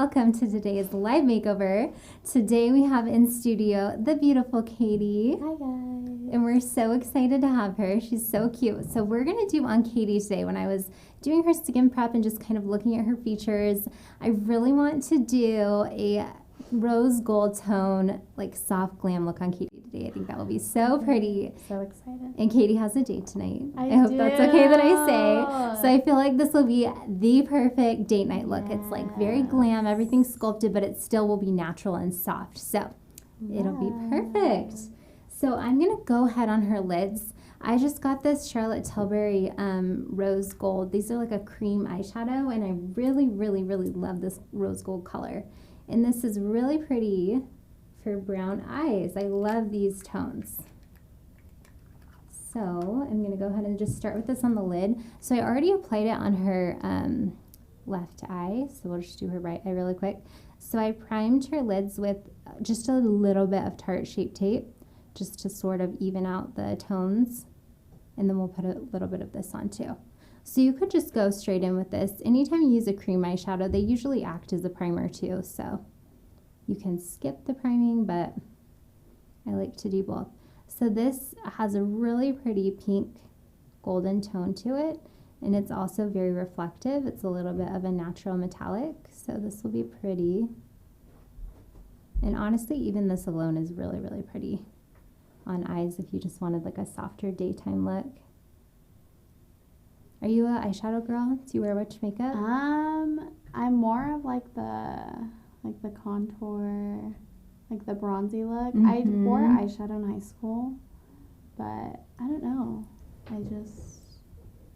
welcome to today's live makeover. Today we have in studio the beautiful Katie. Hi guys. And we're so excited to have her. She's so cute. So we're going to do on Katie today, when I was doing her skin prep and just kind of looking at her features, I really want to do a rose gold tone, like soft glam look on Katie today. I think that will be so pretty. So excited. And Katie has a date tonight. I hope that's okay that I say. So I feel like this will be the perfect date night look. It's like very glam, everything's sculpted, but it still will be natural and soft. So it'll be perfect. So I'm going to go ahead on her lids. I just got this Charlotte Tilbury rose gold. These are like a cream eyeshadow, and I really, really, really love this rose gold color. And this is really pretty for brown eyes. I love these tones. So I'm going to go ahead and just start with this on the lid. So I already applied it on her left eye. So we'll just do her right eye really quick. So I primed her lids with just a little bit of Tarte Shape Tape, just to sort of even out the tones. And then we'll put a little bit of this on too. So you could just go straight in with this. Anytime you use a cream eyeshadow, they usually act as a primer too. So you can skip the priming, but I like to do both. So this has a really pretty pink golden tone to it. And it's also very reflective. It's a little bit of a natural metallic. So this will be pretty. And honestly, even this alone is really, really pretty on eyes if you just wanted like a softer daytime look. Are you an eyeshadow girl? Do you wear much makeup? I'm more of like the contour, like the bronzy look. I wore eyeshadow in high school, but I don't know.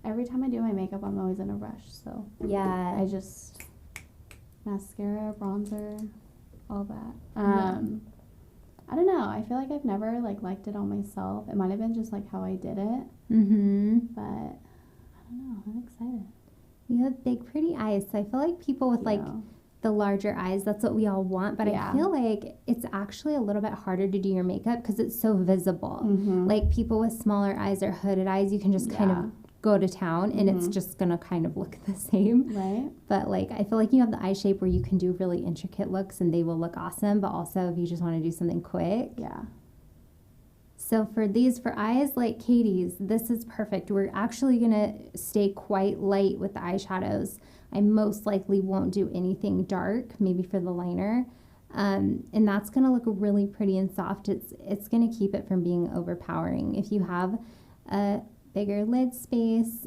Every time I do my makeup, I'm always in a rush. So yeah, I just mascara, bronzer, all that. I don't know. I feel like I've never liked it on myself. It might have been just like how I did it. But I don't know. I'm excited. You have big, pretty eyes. So I feel like people with like the larger eyes, that's what we all want. But I feel like it's actually a little bit harder to do your makeup because it's so visible. Like people with smaller eyes or hooded eyes, you can just kind of go to town and it's just going to kind of look the same. Right. But like I feel like you have the eye shape where you can do really intricate looks and they will look awesome. But also if you just want to do something quick. Yeah. So for eyes like Katie's, this is perfect. We're actually going to stay quite light with the eyeshadows. I most likely won't do anything dark, maybe for the liner. And that's going to look really pretty and soft. It's going to keep it from being overpowering. If you have a bigger lid space,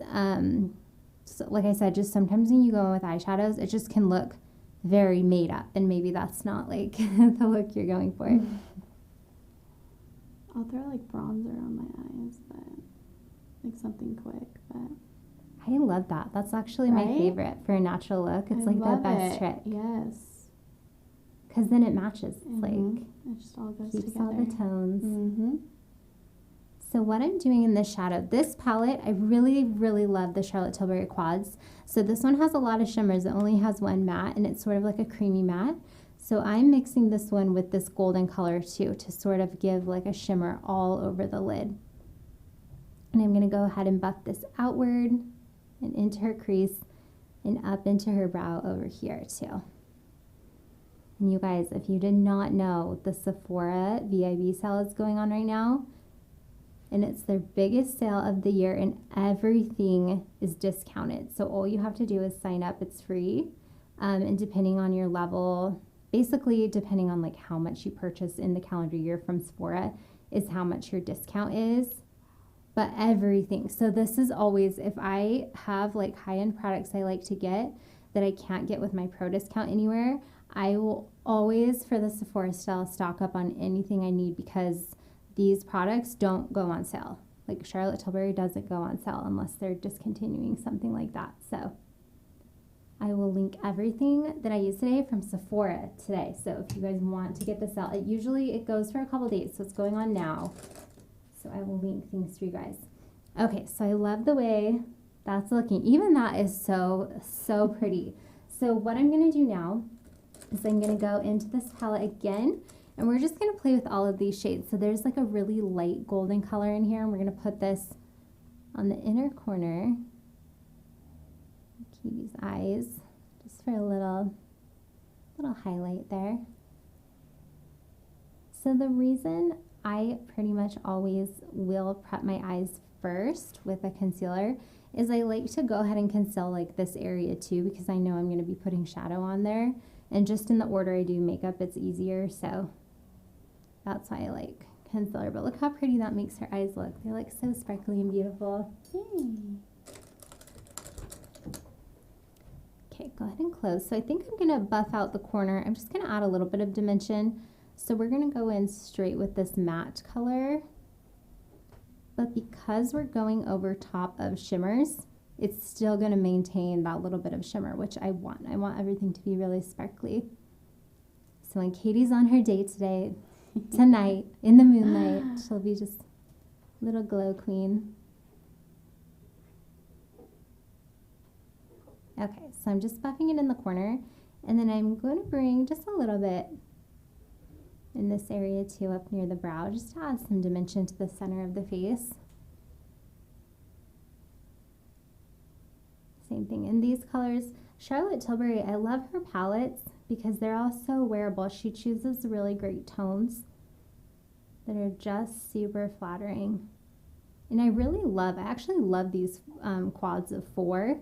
so like I said, just sometimes when you go in with eyeshadows, it just can look very made up. And maybe that's not like the look you're going for. I'll throw like bronzer on my eyes, but like something quick. But I love that. That's actually my favorite for a natural look. It's like the best trick. Yes. Because then it matches. It's like it just all goes keeps together. all the tones. So what I'm doing in this shadow, this palette, I really, really love the Charlotte Tilbury Quads. So this one has a lot of shimmers. It only has one matte, and it's sort of like a creamy matte. So I'm mixing this one with this golden color too to sort of give like a shimmer all over the lid. And I'm going to go ahead and buff this outward and into her crease and up into her brow over here too. And you guys, if you did not know, the Sephora VIB sale is going on right now. And it's their biggest sale of the year and everything is discounted. So all you have to do is sign up. It's free. And depending on your level, basically depending on like how much you purchase in the calendar year from Sephora is how much your discount is. But everything. So this is always, if I have like high-end products I like to get that I can't get with my pro discount anywhere, I will always, for the Sephora style, stock up on anything I need because these products don't go on sale. Like Charlotte Tilbury doesn't go on sale unless they're discontinuing something like that. So I will link everything that I use today from Sephora today. So if you guys want to get this out, it goes for a couple days, so it's going on now. So I will link things for you guys. Okay, so I love the way that's looking. Even that is so, so pretty. So what I'm going to do now is I'm going to go into this palette again, and we're just going to play with all of these shades. So there's like a really light golden color in here, and we're going to put this on the inner corner. Katie's eyes, just for a little little highlight there. So the reason I pretty much always will prep my eyes first with a concealer is I like to go ahead and conceal like this area too, because I know I'm going to be putting shadow on there. And just in the order I do makeup, it's easier. So that's why I like concealer. But look how pretty that makes her eyes look. They're like so sparkly and beautiful. Okay, go ahead and close. So I think I'm going to buff out the corner. I'm just going to add a little bit of dimension. So we're going to go in straight with this matte color. But because we're going over top of shimmers, it's still going to maintain that little bit of shimmer, which I want. I want everything to be really sparkly. So when Katie's on her date tonight, in the moonlight, she'll be just little glow queen. Okay, so I'm just buffing it in the corner, and then I'm going to bring just a little bit in this area too, up near the brow, just to add some dimension to the center of the face. Same thing in these colors. Charlotte Tilbury, I love her palettes because they're all so wearable. She chooses really great tones that are just super flattering. And I actually love these quads of 4.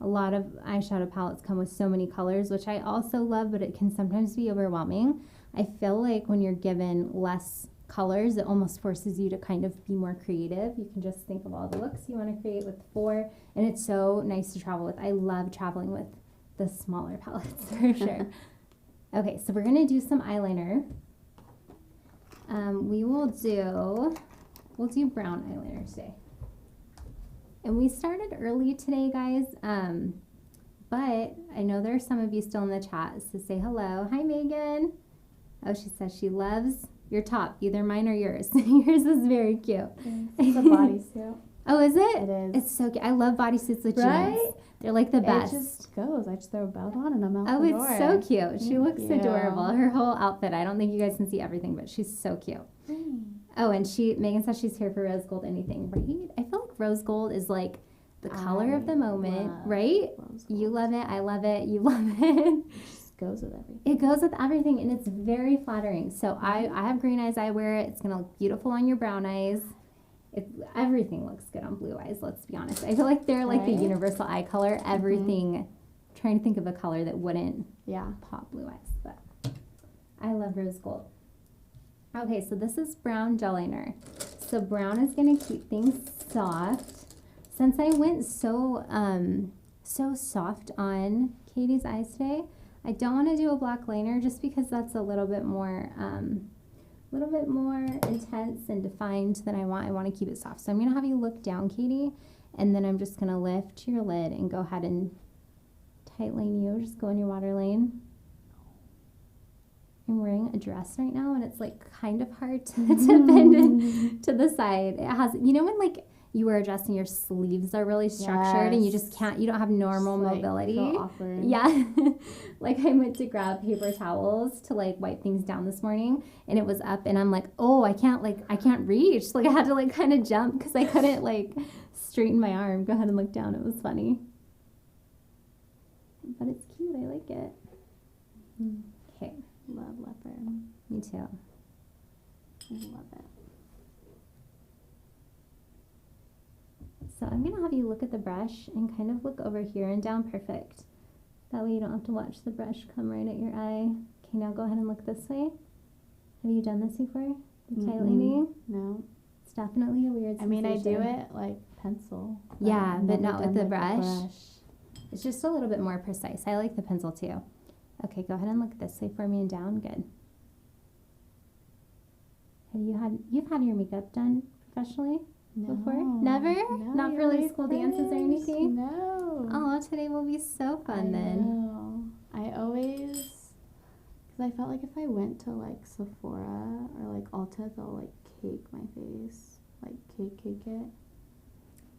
A lot of eyeshadow palettes come with so many colors, which I also love, but it can sometimes be overwhelming. I feel like when you're given less colors, it almost forces you to kind of be more creative. You can just think of all the looks you want to create with 4, and it's so nice to travel with. I love traveling with the smaller palettes for sure. Okay, so we're going to do some eyeliner. We'll do brown eyeliner today. And we started early today, guys, but I know there are some of you still in the chat, so say hello. Hi, Megan. Oh, she says she loves your top, either mine or yours. Yours is very cute. It's a bodysuit. Oh, is it? It is. It's so cute. I love bodysuits with right? jeans. They're like the best. It just goes. I just throw a belt on and I'm out the door. Oh, it's so cute. She looks adorable. Her whole outfit. I don't think you guys can see everything, but she's so cute. Oh, and Megan says she's here for rose gold anything, right? I feel like rose gold is like the color of the moment, right? You love it. I love it. You love it. Goes with everything. It goes with everything, and it's very flattering. So I have green eyes. I wear it. It's gonna look beautiful on your brown eyes. Everything looks good on blue eyes. Let's be honest. I feel like they're like the universal eye color. Everything. Trying to think of a color that wouldn't pop blue eyes, but I love rose gold. Okay, so this is brown gel liner. So brown is gonna keep things soft. Since I went so soft on Katie's eyes today, I don't want to do a black liner just because that's a little bit more intense and defined than I want. I want to keep it soft. So I'm going to have you look down, Katie, and then I'm just going to lift your lid and go ahead and tight line you. Just go in your water lane. I'm wearing a dress right now, and it's like kind of hard to bend it to the side. It has, you know, when like you wear a dress and your sleeves are really structured and you just can't, you don't have normal mobility. Feel awkward. Yeah. Like I went to grab paper towels to like wipe things down this morning, and it was up, and I'm like, oh, I can't reach. Like I had to like kind of jump because I couldn't like straighten my arm. Go ahead and look down. It was funny. But it's cute. I like it. Okay. Love leopard. Me too. I love it. So I'm going to have you look at the brush and kind of look over here and down. Perfect. That way you don't have to watch the brush come right at your eye. Okay, now go ahead and look this way. Have you done this before? The tight lining? No. It's definitely a weird sensation. I mean, I do it like pencil. Yeah, but not with the brush. It's just a little bit more precise. I like the pencil too. Okay, go ahead and look this way for me and down. Good. You've had your makeup done professionally? Before? Never? No, not for like school dances or anything? No. Oh, today will be so fun then. I always, because I felt like if I went to like Sephora or like Ulta, they'll like cake my face. Like cake it.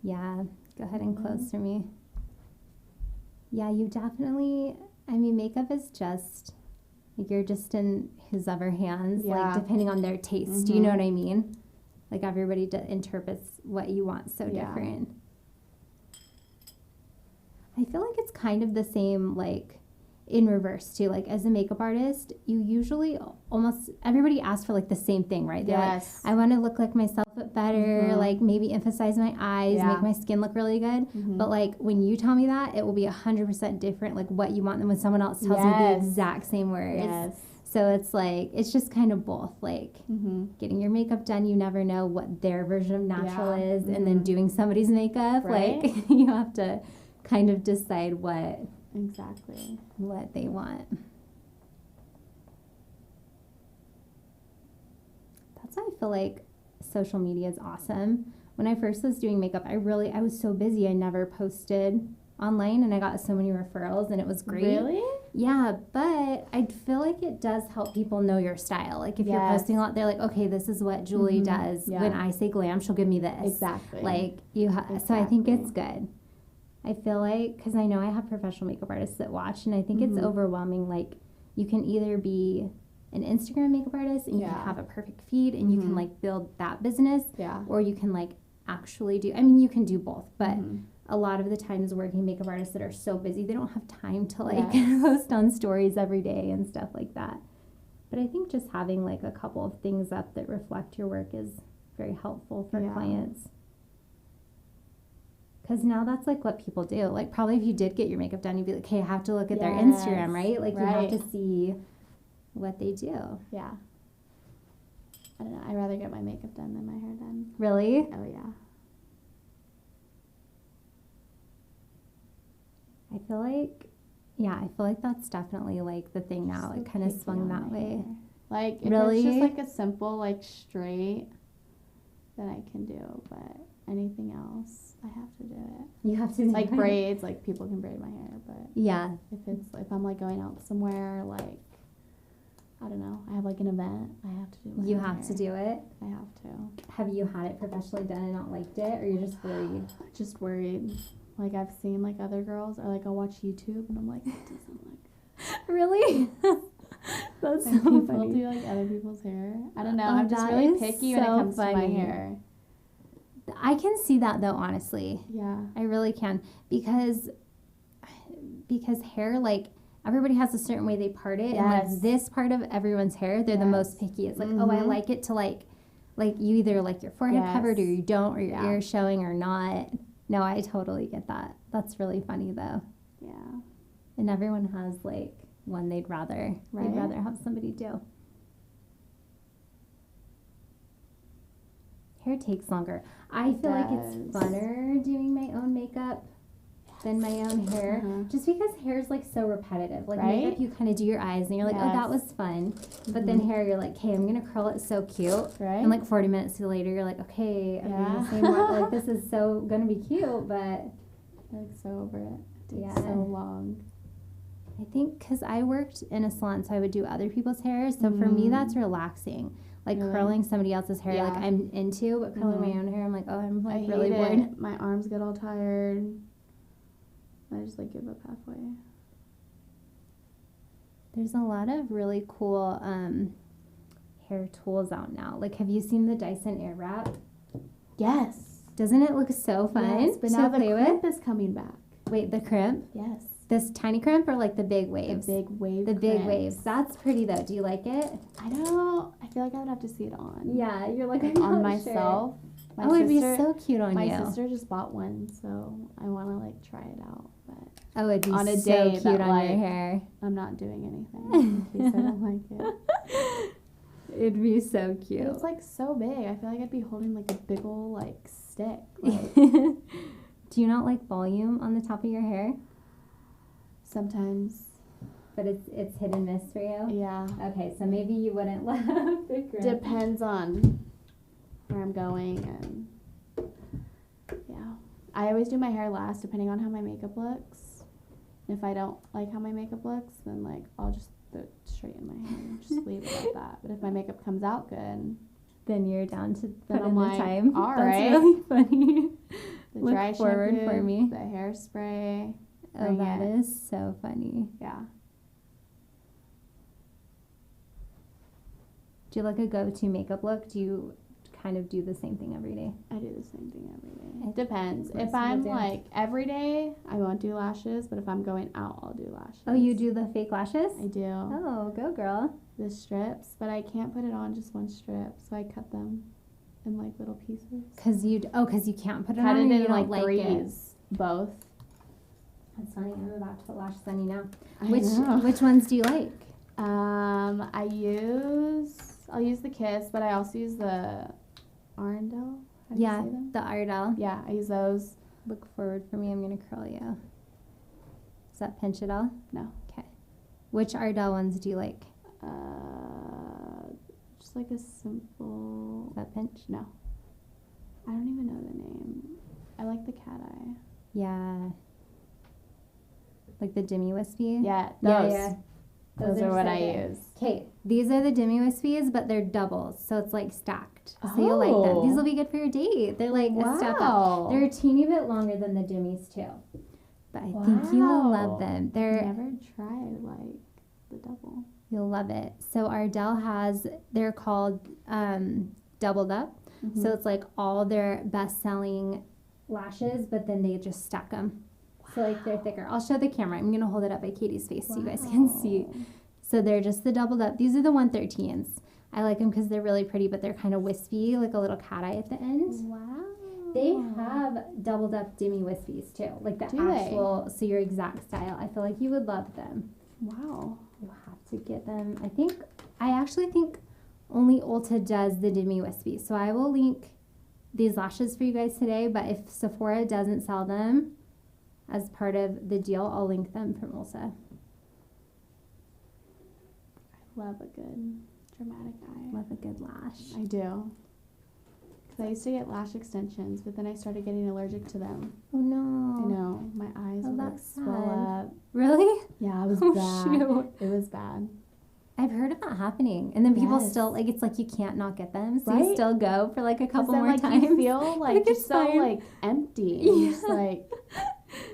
Yeah, go ahead and close for me. Yeah, you definitely, I mean, makeup is just, like you're just in whoever hands, like depending on their taste. Do you know what I mean? Like everybody interprets what you want so different. I feel like it's kind of the same, like in reverse too. Like as a makeup artist, you usually almost everybody asks for like the same thing, right? They're Yes. like, I want to look like myself but better, like maybe emphasize my eyes, make my skin look really good. But like when you tell me that, it will be 100% different, like what you want than when someone else tells me the exact same words. Yes. So it's like, it's just kind of both, like getting your makeup done, you never know what their version of natural is, and then doing somebody's makeup, Right? like you have to kind of decide what Exactly. what they want. That's why I feel like social media is awesome. When I first was doing makeup, I was so busy, I never posted online, and I got so many referrals, and it was great. Really? Yeah, but I feel like it does help people know your style. Like if you're posting a lot, they're like, okay, this is what Julie does. When I say glam, she'll give me this. Exactly. Like so I think it's good. I feel like, because I know I have professional makeup artists that watch, and I think it's overwhelming. Like you can either be an Instagram makeup artist and you can have a perfect feed and you can like build that business, or you can like actually do, I mean, you can do both, but a lot of the times working makeup artists that are so busy, they don't have time to like post on stories every day and stuff like that. But I think just having like a couple of things up that reflect your work is very helpful for clients. Because now that's like what people do. Like probably if you did get your makeup done, you'd be like, hey, I have to look at their Instagram, right? Like you have to see what they do. Yeah. I don't know. I'd rather get my makeup done than my hair done. Really? Oh, yeah. I feel like that's definitely like the thing now. So It kind of swung that way. hair. Like, if Really? it's just like a simple, like straight, then I can do. But anything else, I have to do it. You have to Like braids, like people can braid my hair, but yeah. if I'm like going out somewhere, like I don't know, I have like an event, I have to do my You hair. have to do it. I have to. Have you had it professionally done and not liked it, or you're just worried? Just worried. Like I've seen like other girls, or like I'll watch YouTube and I'm like, it doesn't look. Really? That's so people funny. do like other people's hair. I don't know. Oh, I'm just that really is picky when it so comes to my funny. hair. I can see that though, honestly. Yeah. I really can, because hair, like everybody has a certain way they part it, and like this part of everyone's hair, they're the most picky. It's like, oh, I like it to like you either like your forehead covered or you don't, or your ears showing or not. No, I totally get that. That's really funny though. Yeah. And everyone has like one they'd rather have somebody do. Hair takes longer. I feel like it's funner doing my own makeup than my own hair, just because hair is like so repetitive. Like makeup, you kind of do your eyes and you're like, oh, that was fun. But then hair, you're like, hey, I'm gonna curl it so cute. Right. And like 40 minutes later, you're like, okay, I'm doing the same one. Like this is so gonna be cute, but I'm like so over it. It takes so long. I think because I worked in a salon, so I would do other people's hair. So for me, that's relaxing. Like curling somebody else's hair, like I'm into, but curling my own hair, I'm like, oh, I'm like really bored. My arms get all tired. I just like give up halfway. There's a lot of really cool hair tools out now. Like, have you seen the Dyson Airwrap? Yes. Doesn't it look so fun? Yes, but now the crimp is coming back. Wait, the crimp? Yes. This tiny crimp or like the big waves? The big wave. The big waves. That's pretty though. Do you like it? I don't. I feel like I would have to see it on. Yeah, you're like on myself. Sure. It'd be so cute on you. My sister just bought one, so I want to like try it out. But it'd be on a so day cute that, on like, your hair. I'm not doing anything in case I don't like it. It'd be so cute. But it's like so big. I feel like I'd be holding like a big ol' like stick. Like. Do you not like volume on the top of your hair? Sometimes. But it's hit and miss for you? Yeah. Okay, so maybe you wouldn't love the crimp. Depends on where I'm going, and yeah. I always do my hair last depending on how my makeup looks. If I don't like how my makeup looks, then like I'll just straighten my hair and just leave it at that. But if my makeup comes out good, then you're down to then put I'm in like, the time. all That's right. really funny. The Look dry forward shampoo, for me. the hairspray. Oh, that is so funny. Yeah. Do you like a go-to makeup look? Do you kind of do the same thing every day? I do the same thing every day. It depends. Most If I'm like every day, I won't do lashes, but if I'm going out, I'll do lashes. Oh, you do the fake lashes? I do. Oh, go girl. The strips, but I can't put it on just one strip, so I cut them in like little pieces. Cause you can't put it Cut on. it You in don't like threes, both. That's funny. I'm about to put lashes on you now. I know. Which ones do you like? I'll use the Kiss, but I also use the Arundel. How do you say them? The Ardell. Yeah, I use those. Look forward for me. I'm gonna curl you. Is that pinch it all? No. Okay. Which Ardell ones do you like? Just like a simple. Is that pinch? No. I don't even know the name. I like the cat eye. Yeah. Like the Dimmy Wispies? Yeah, those. Yeah. Those are what I use. Okay, these are the Dimmy Wispies, but they're doubles, so it's like stacked. So you'll like them. These will be good for your date. They're like a step up. They're a teeny bit longer than the Dimmies too, but I think you will love them. I've never tried like the double. You'll love it. So Ardell they're called doubled up. Mm-hmm. So it's like all their best selling lashes, but then they just stack them. So like they're thicker. I'll show the camera. I'm gonna hold it up by Katie's face so you guys can see. So they're just the doubled up. These are the 113s. I like them because they're really pretty, but they're kind of wispy, like a little cat eye at the end. Wow. They have doubled up Dimmy Wispies too, like the actual. So your exact style. I feel like you would love them. Wow. You have to get them. I actually think only Ulta does the Dimmy Wispies. So I will link these lashes for you guys today. But if Sephora doesn't sell them as part of the deal, I'll link them from Ulta. I love a good dramatic eye. Love a good lash. I do. Because I used to get lash extensions, but then I started getting allergic to them. Oh no. I know. My eyes would like swell up. Really? Yeah, it was bad. Shoot. It was bad. I've heard of that happening. And then people still, like, it's like you can't not get them. So you still go for like a couple then, more like, times. You feel like just so like empty. Yeah. Just like,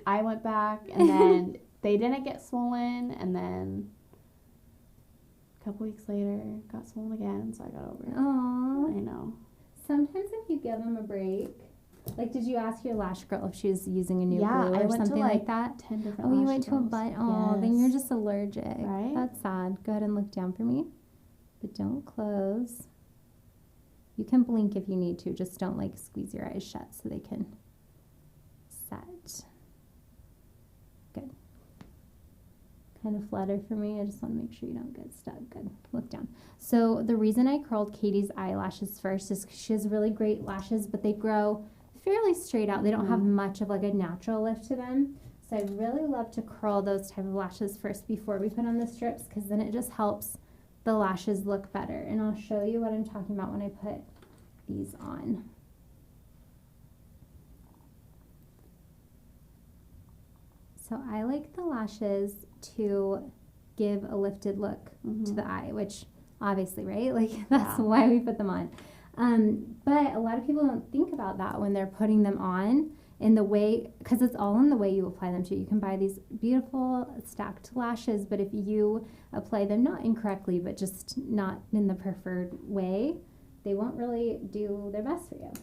I went back and then they didn't get swollen. And then a couple weeks later, got swollen again. So I got over it. Aww. I know. Sometimes if you give them a break, like, did you ask your lash girl if she was using a new glue or something like that? 10 different you lash went to a girls. bunch. Oh, then you're just allergic. Right? That's sad. Go ahead and look down for me, but don't close. You can blink if you need to. Just don't like squeeze your eyes shut so they can set. Good. Kind of flutter for me. I just want to make sure you don't get stuck. Good. Look down. So the reason I curled Katie's eyelashes first is because she has really great lashes, but they grow fairly straight out. They don't have much of like a natural lift to them. So I really love to curl those type of lashes first before we put on the strips, because then it just helps the lashes look better. And I'll show you what I'm talking about when I put these on. So I like the lashes to give a lifted look to the eye, which obviously, right? Like that's why we put them on. But a lot of people don't think about that when they're putting them on in the way, because it's all in the way you apply them too. You can buy these beautiful stacked lashes, but if you apply them not incorrectly, but just not in the preferred way, they won't really do their best for you.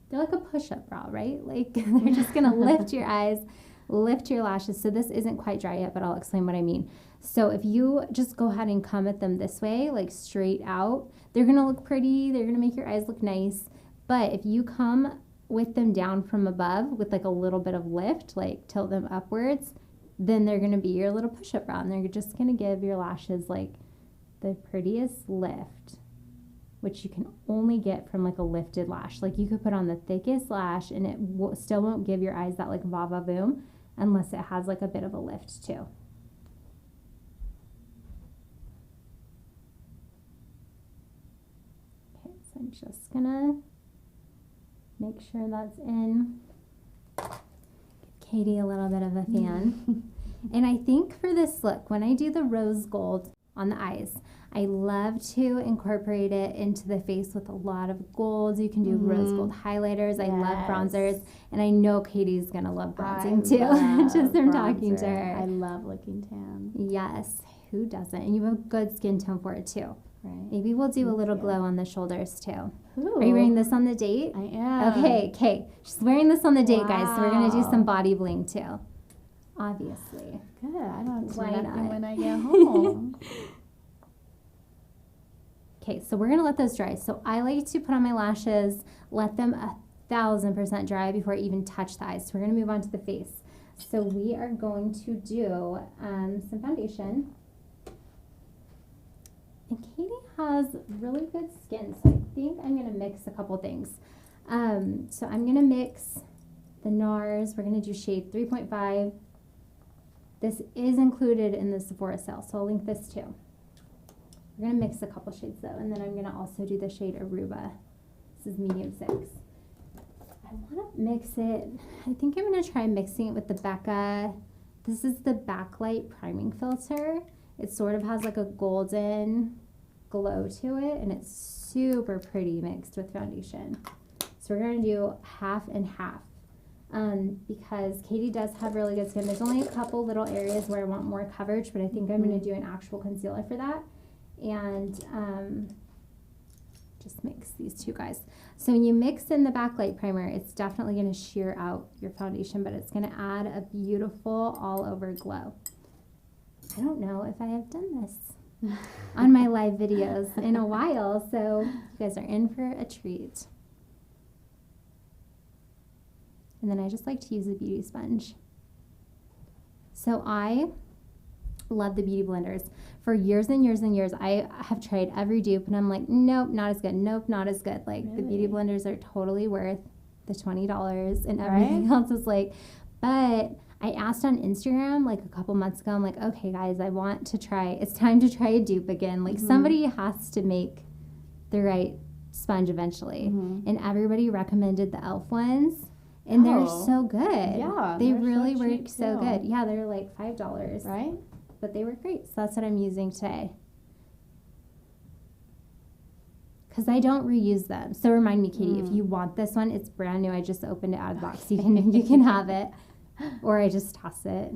They're like a push-up bra, right? Like they're just gonna lift your eyes, lift your lashes. So this isn't quite dry yet, but I'll explain what I mean. So if you just go ahead and come at them this way, like straight out, they're gonna look pretty, they're gonna make your eyes look nice. But if you come with them down from above with like a little bit of lift, like tilt them upwards, then they're gonna be your little push-up bra, and they're just gonna give your lashes like the prettiest lift, which you can only get from like a lifted lash. Like you could put on the thickest lash and it still won't give your eyes that like va-va boom unless it has like a bit of a lift too. Okay, so I'm just gonna make sure that's in. Give Katie a little bit of a fan. And I think for this look, when I do the rose gold on the eyes, I love to incorporate it into the face with a lot of golds. You can do rose gold highlighters. I love bronzers. And I know Katie's going to love bronzing too, just from talking to her. I love looking tan. Yes, who doesn't? And you have a good skin tone for it too. Right. Maybe we'll do a little Yeah. glow on the shoulders too. Ooh. Are you wearing this on the date? I am. Okay. She's wearing this on the date, guys. So we're gonna do Wow. some body bling too. Obviously. Good. I don't have to Why do nothing not? when I get home. Okay, so we're gonna let those dry. So I like to put on my lashes, let them 1,000% dry before I even touch the eyes. So we're gonna move on to the face. So we are going to do some foundation. And Katie has really good skin, so I think I'm gonna mix a couple things. So I'm gonna mix the NARS. We're gonna do shade 3.5. This is included in the Sephora sale, so I'll link this too. We're gonna mix a couple shades though, and then I'm gonna also do the shade Aruba. This is medium 6. I wanna mix it, I think I'm gonna try mixing it with the Becca. This is the Backlight Priming Filter. It sort of has like a golden glow to it, and it's super pretty mixed with foundation. So we're gonna do half and half. Because Katie does have really good skin. There's only a couple little areas where I want more coverage, but I think I'm gonna do an actual concealer for that. And just mix these two guys. So when you mix in the backlight primer, it's definitely gonna sheer out your foundation, but it's gonna add a beautiful all over glow. I don't know if I have done this on my live videos in a while, so you guys are in for a treat. And then I just like to use a beauty sponge. So I love the beauty blenders. For years and years and years, I have tried every dupe and I'm like, nope, not as good. Nope, not as good. Like the beauty blenders are totally worth the $20 and everything else is like, but I asked on Instagram like a couple months ago, I'm like, okay guys, I want to try, it's time to try a dupe again. Like somebody has to make the right sponge eventually. And everybody recommended the e.l.f. ones. And they're so good. Yeah. They really so work so too. good. Yeah, they're like $5. Right? But they work great. So that's what I'm using today. Because I don't reuse them. So remind me, Katie, if you want this one, it's brand new. I just opened it out of the box. You can have it. Or I just toss it.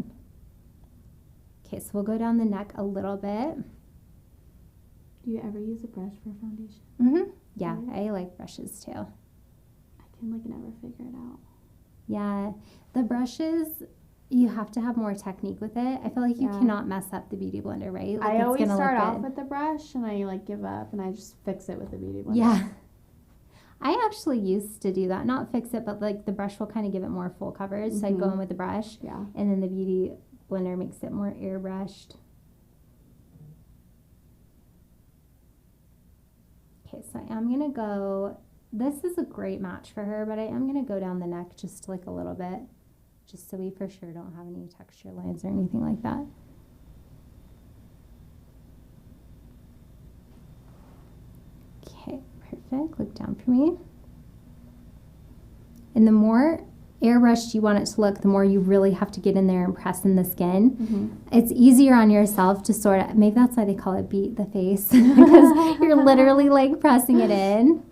Okay, so we'll go down the neck a little bit. Do you ever use a brush for foundation? Yeah, Really? I like brushes too. I can like never figure it out. Yeah, the brushes, you have to have more technique with it. I feel like you cannot mess up the beauty blender, right? Like I always gonna start look off good. with the brush and I like give up and I just fix it with the beauty blender. Yeah. I actually used to do that. Not fix it, but like the brush will kind of give it more full coverage. So I'd go in with the brush. Yeah. And then the beauty blender makes it more airbrushed. Okay, so I am going to go, this is a great match for her, but I am going to go down the neck just like a little bit, just so we for sure don't have any texture lines or anything like that. Okay, perfect. Look down for me. And the more airbrushed you want it to look, the more you really have to get in there and press in the skin. It's easier on yourself to sort of, maybe that's why they call it beat the face, because you're literally like pressing it in.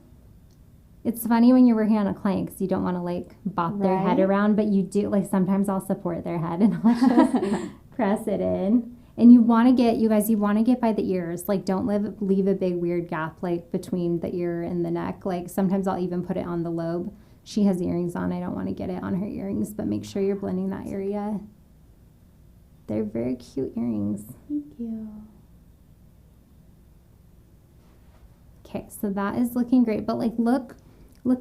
It's funny when you're working on a client because you don't want to like bop their head around, but you do. Like sometimes I'll support their head and I'll just press it in. And you want to get, you guys, you want to get by the ears. Like don't leave a big weird gap like between the ear and the neck. Like sometimes I'll even put it on the lobe. She has earrings on. I don't want to get it on her earrings, but make sure you're blending that area. They're very cute earrings. Thank you. Okay, so that is looking great. But like look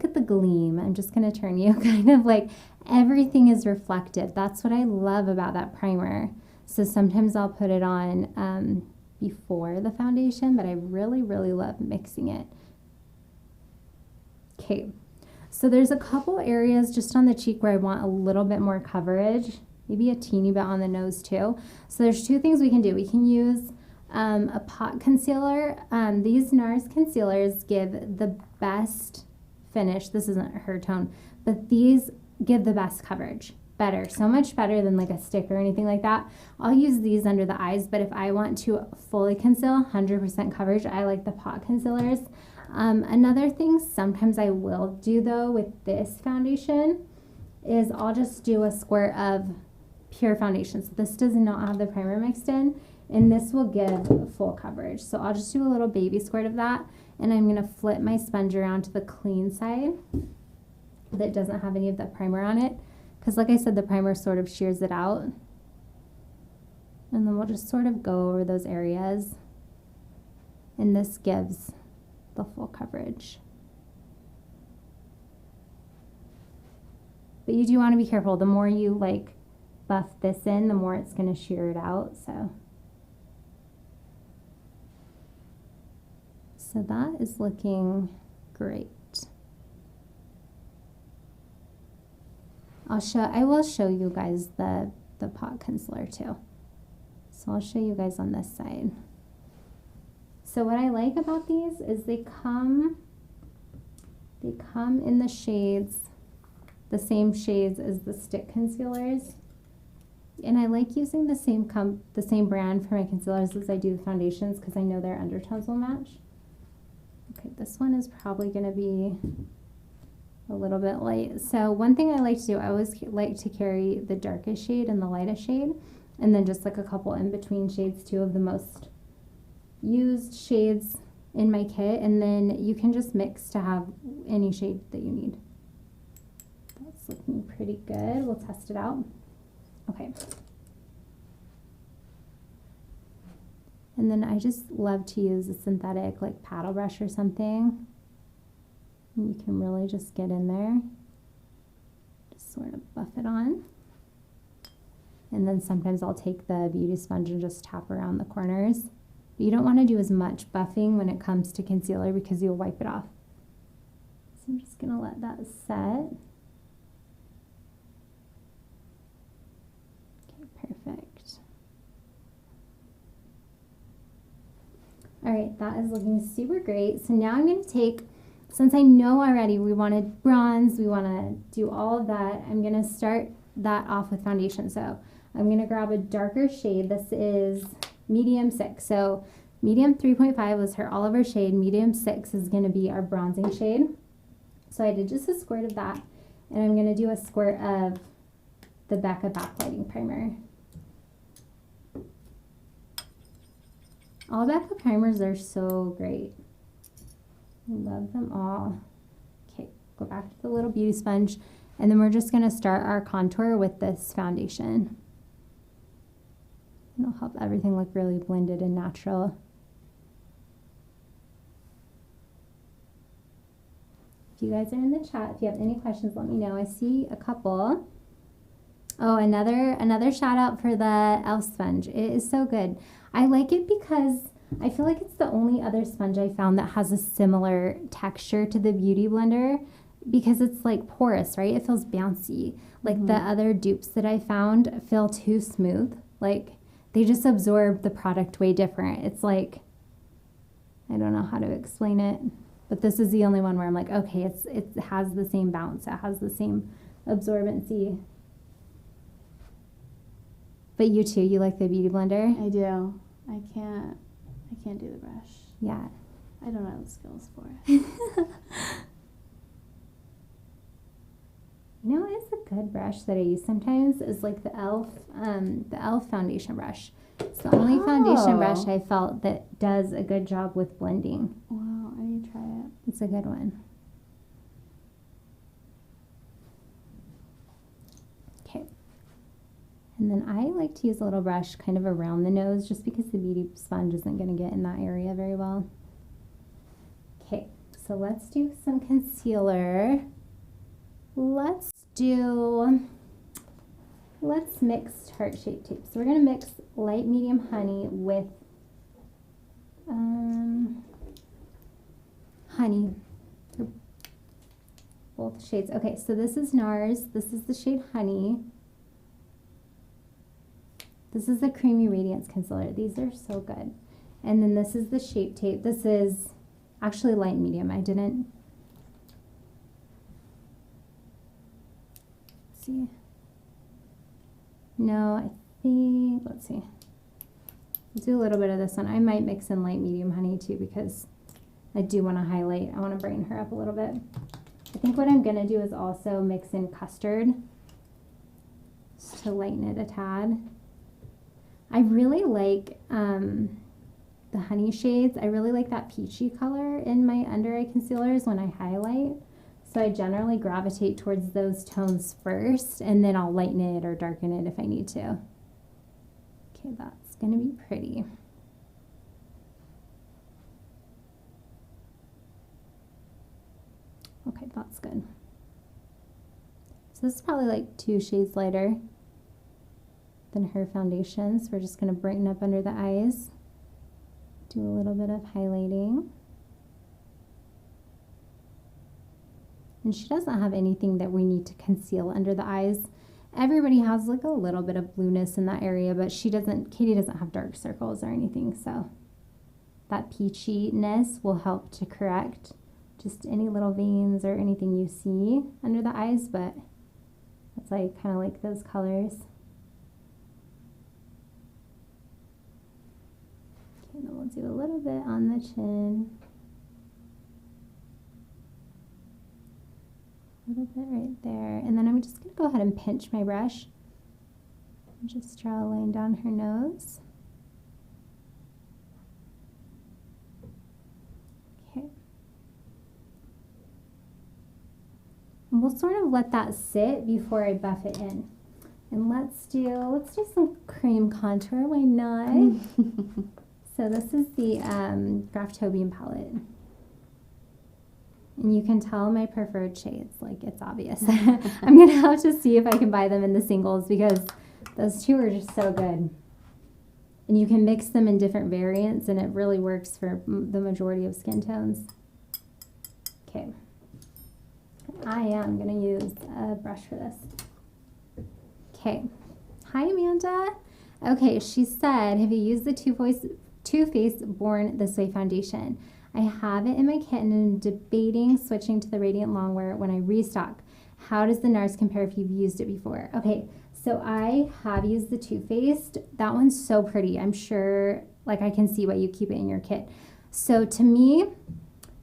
at the gleam. I'm just going to turn you kind of like everything is reflective. That's what I love about that primer. So sometimes I'll put it on before the foundation, but I really, really love mixing it. Okay. So there's a couple areas just on the cheek where I want a little bit more coverage, maybe a teeny bit on the nose too. So there's two things we can do. We can use a pot concealer. These NARS concealers give the best finish. This isn't her tone, but these give the best coverage. Better, so much better than like a stick or anything like that. I'll use these under the eyes, but if I want to fully conceal 100% coverage, I like the pot concealers. Another thing sometimes I will do though with this foundation is I'll just do a squirt of pure foundation. So this does not have the primer mixed in, And this will give full coverage. So I'll just do a little baby squirt of that, and I'm gonna flip my sponge around to the clean side that doesn't have any of that primer on it. Because like I said, the primer sort of shears it out. And then we'll just sort of go over those areas. And this gives the full coverage. But you do want to be careful. The more you like buff this in, the more it's going to shear it out. So that is looking great. I will show you guys the pot concealer too. So I'll show you guys on this side. So what I like about these is they come in the shades, the same shades as the stick concealers. And I like using the same brand for my concealers as I do the foundations because I know their undertones will match. Okay, this one is probably going to be a little bit light. So one thing I like to do, I always like to carry the darkest shade and the lightest shade, and then just like a couple in between shades too of the most used shades in my kit, and then you can just mix to have any shade that you need. That's looking pretty good. We'll test it out. Okay. And then I just love to use a synthetic like paddle brush or something. And you can really just get in there, just sort of buff it on. And then sometimes I'll take the beauty sponge and just tap around the corners. But you don't want to do as much buffing when it comes to concealer because you'll wipe it off. So I'm just going to let that set. Okay, perfect. All right, that is looking super great. So now I'm going to take, since I know already we want to bronze, we want to do all of that, I'm going to start that off with foundation. So I'm going to grab a darker shade. This is medium 6. So medium 3.5 was her Oliver shade. Medium 6 is going to be our bronzing shade. So I did just a squirt of that. And I'm going to do a squirt of the Becca Backlighting Primer. All Becca primers are so great. I love them all. Okay, go back to the little beauty sponge. And then we're just going to start our contour with this foundation. It'll help everything look really blended and natural. If you guys are in the chat, if you have any questions, let me know. I see a couple. Oh, another shout out for the e.l.f. sponge. It is so good. I like it because I feel like it's the only other sponge I found that has a similar texture to the Beauty Blender because it's like porous, right? It feels bouncy. Like the other dupes that I found feel too smooth. Like they just absorb the product way different. It's like, I don't know how to explain it, but this is the only one where I'm like, okay, it has the same bounce. It has the same absorbency. But you too, you like the Beauty Blender? I do. I can't do the brush. Yeah. I don't have the skills for it. You know, it's a good brush that I use sometimes is like the e.l.f. foundation brush. It's the only foundation brush I felt that does a good job with blending. Wow, I need to try it. It's a good one. Okay. And then I like to use a little brush kind of around the nose just because the beauty sponge isn't going to get in that area very well. Okay, so let's do some concealer. Let's mix Tarte Shape Tape. So we're going to mix light medium honey with honey for both shades. Okay, so this is NARS. This is the shade Honey. This is the Creamy Radiance Concealer. These are so good. And then this is the Shape Tape. This is actually light medium. I didn't see. No, I think, let's see. Let's do a little bit of this one. I might mix in light medium honey too because I do want to highlight. I want to brighten her up a little bit. I think what I'm going to do is also mix in custard just to lighten it a tad. I really like the honey shades. I really like that peachy color in my under eye concealers when I highlight. So I generally gravitate towards those tones first, and then I'll lighten it or darken it if I need to. Okay, that's gonna be pretty. Okay, that's good. So this is probably like 2 shades lighter than her foundation. So we're just gonna brighten up under the eyes. Do a little bit of highlighting. And she doesn't have anything that we need to conceal under the eyes. Everybody has like a little bit of blueness in that area, but Katie doesn't have dark circles or anything, so that peachiness will help to correct just any little veins or anything you see under the eyes, but that's why I kind of like those colors. Okay, then we'll do a little bit on the chin. A little bit right there. And then I'm just going to go ahead and pinch my brush and just draw a line down her nose. Okay. And we'll sort of let that sit before I buff it in. And let's do some cream contour. Why not? So this is the Graftobian palette. And you can tell my preferred shades, like it's obvious. I'm going to have to see if I can buy them in the singles because those two are just so good. And you can mix them in different variants and it really works for the majority of skin tones. Okay. I am going to use a brush for this. Okay. Hi, Amanda. Okay, she said, have you used the Too Faced Born This Way foundation? I have it in my kit and I'm debating switching to the Radiant Longwear when I restock. How does the NARS compare if you've used it before? Okay, so I have used the Too Faced. That one's so pretty. I'm sure, like I can see why you keep it in your kit. So to me,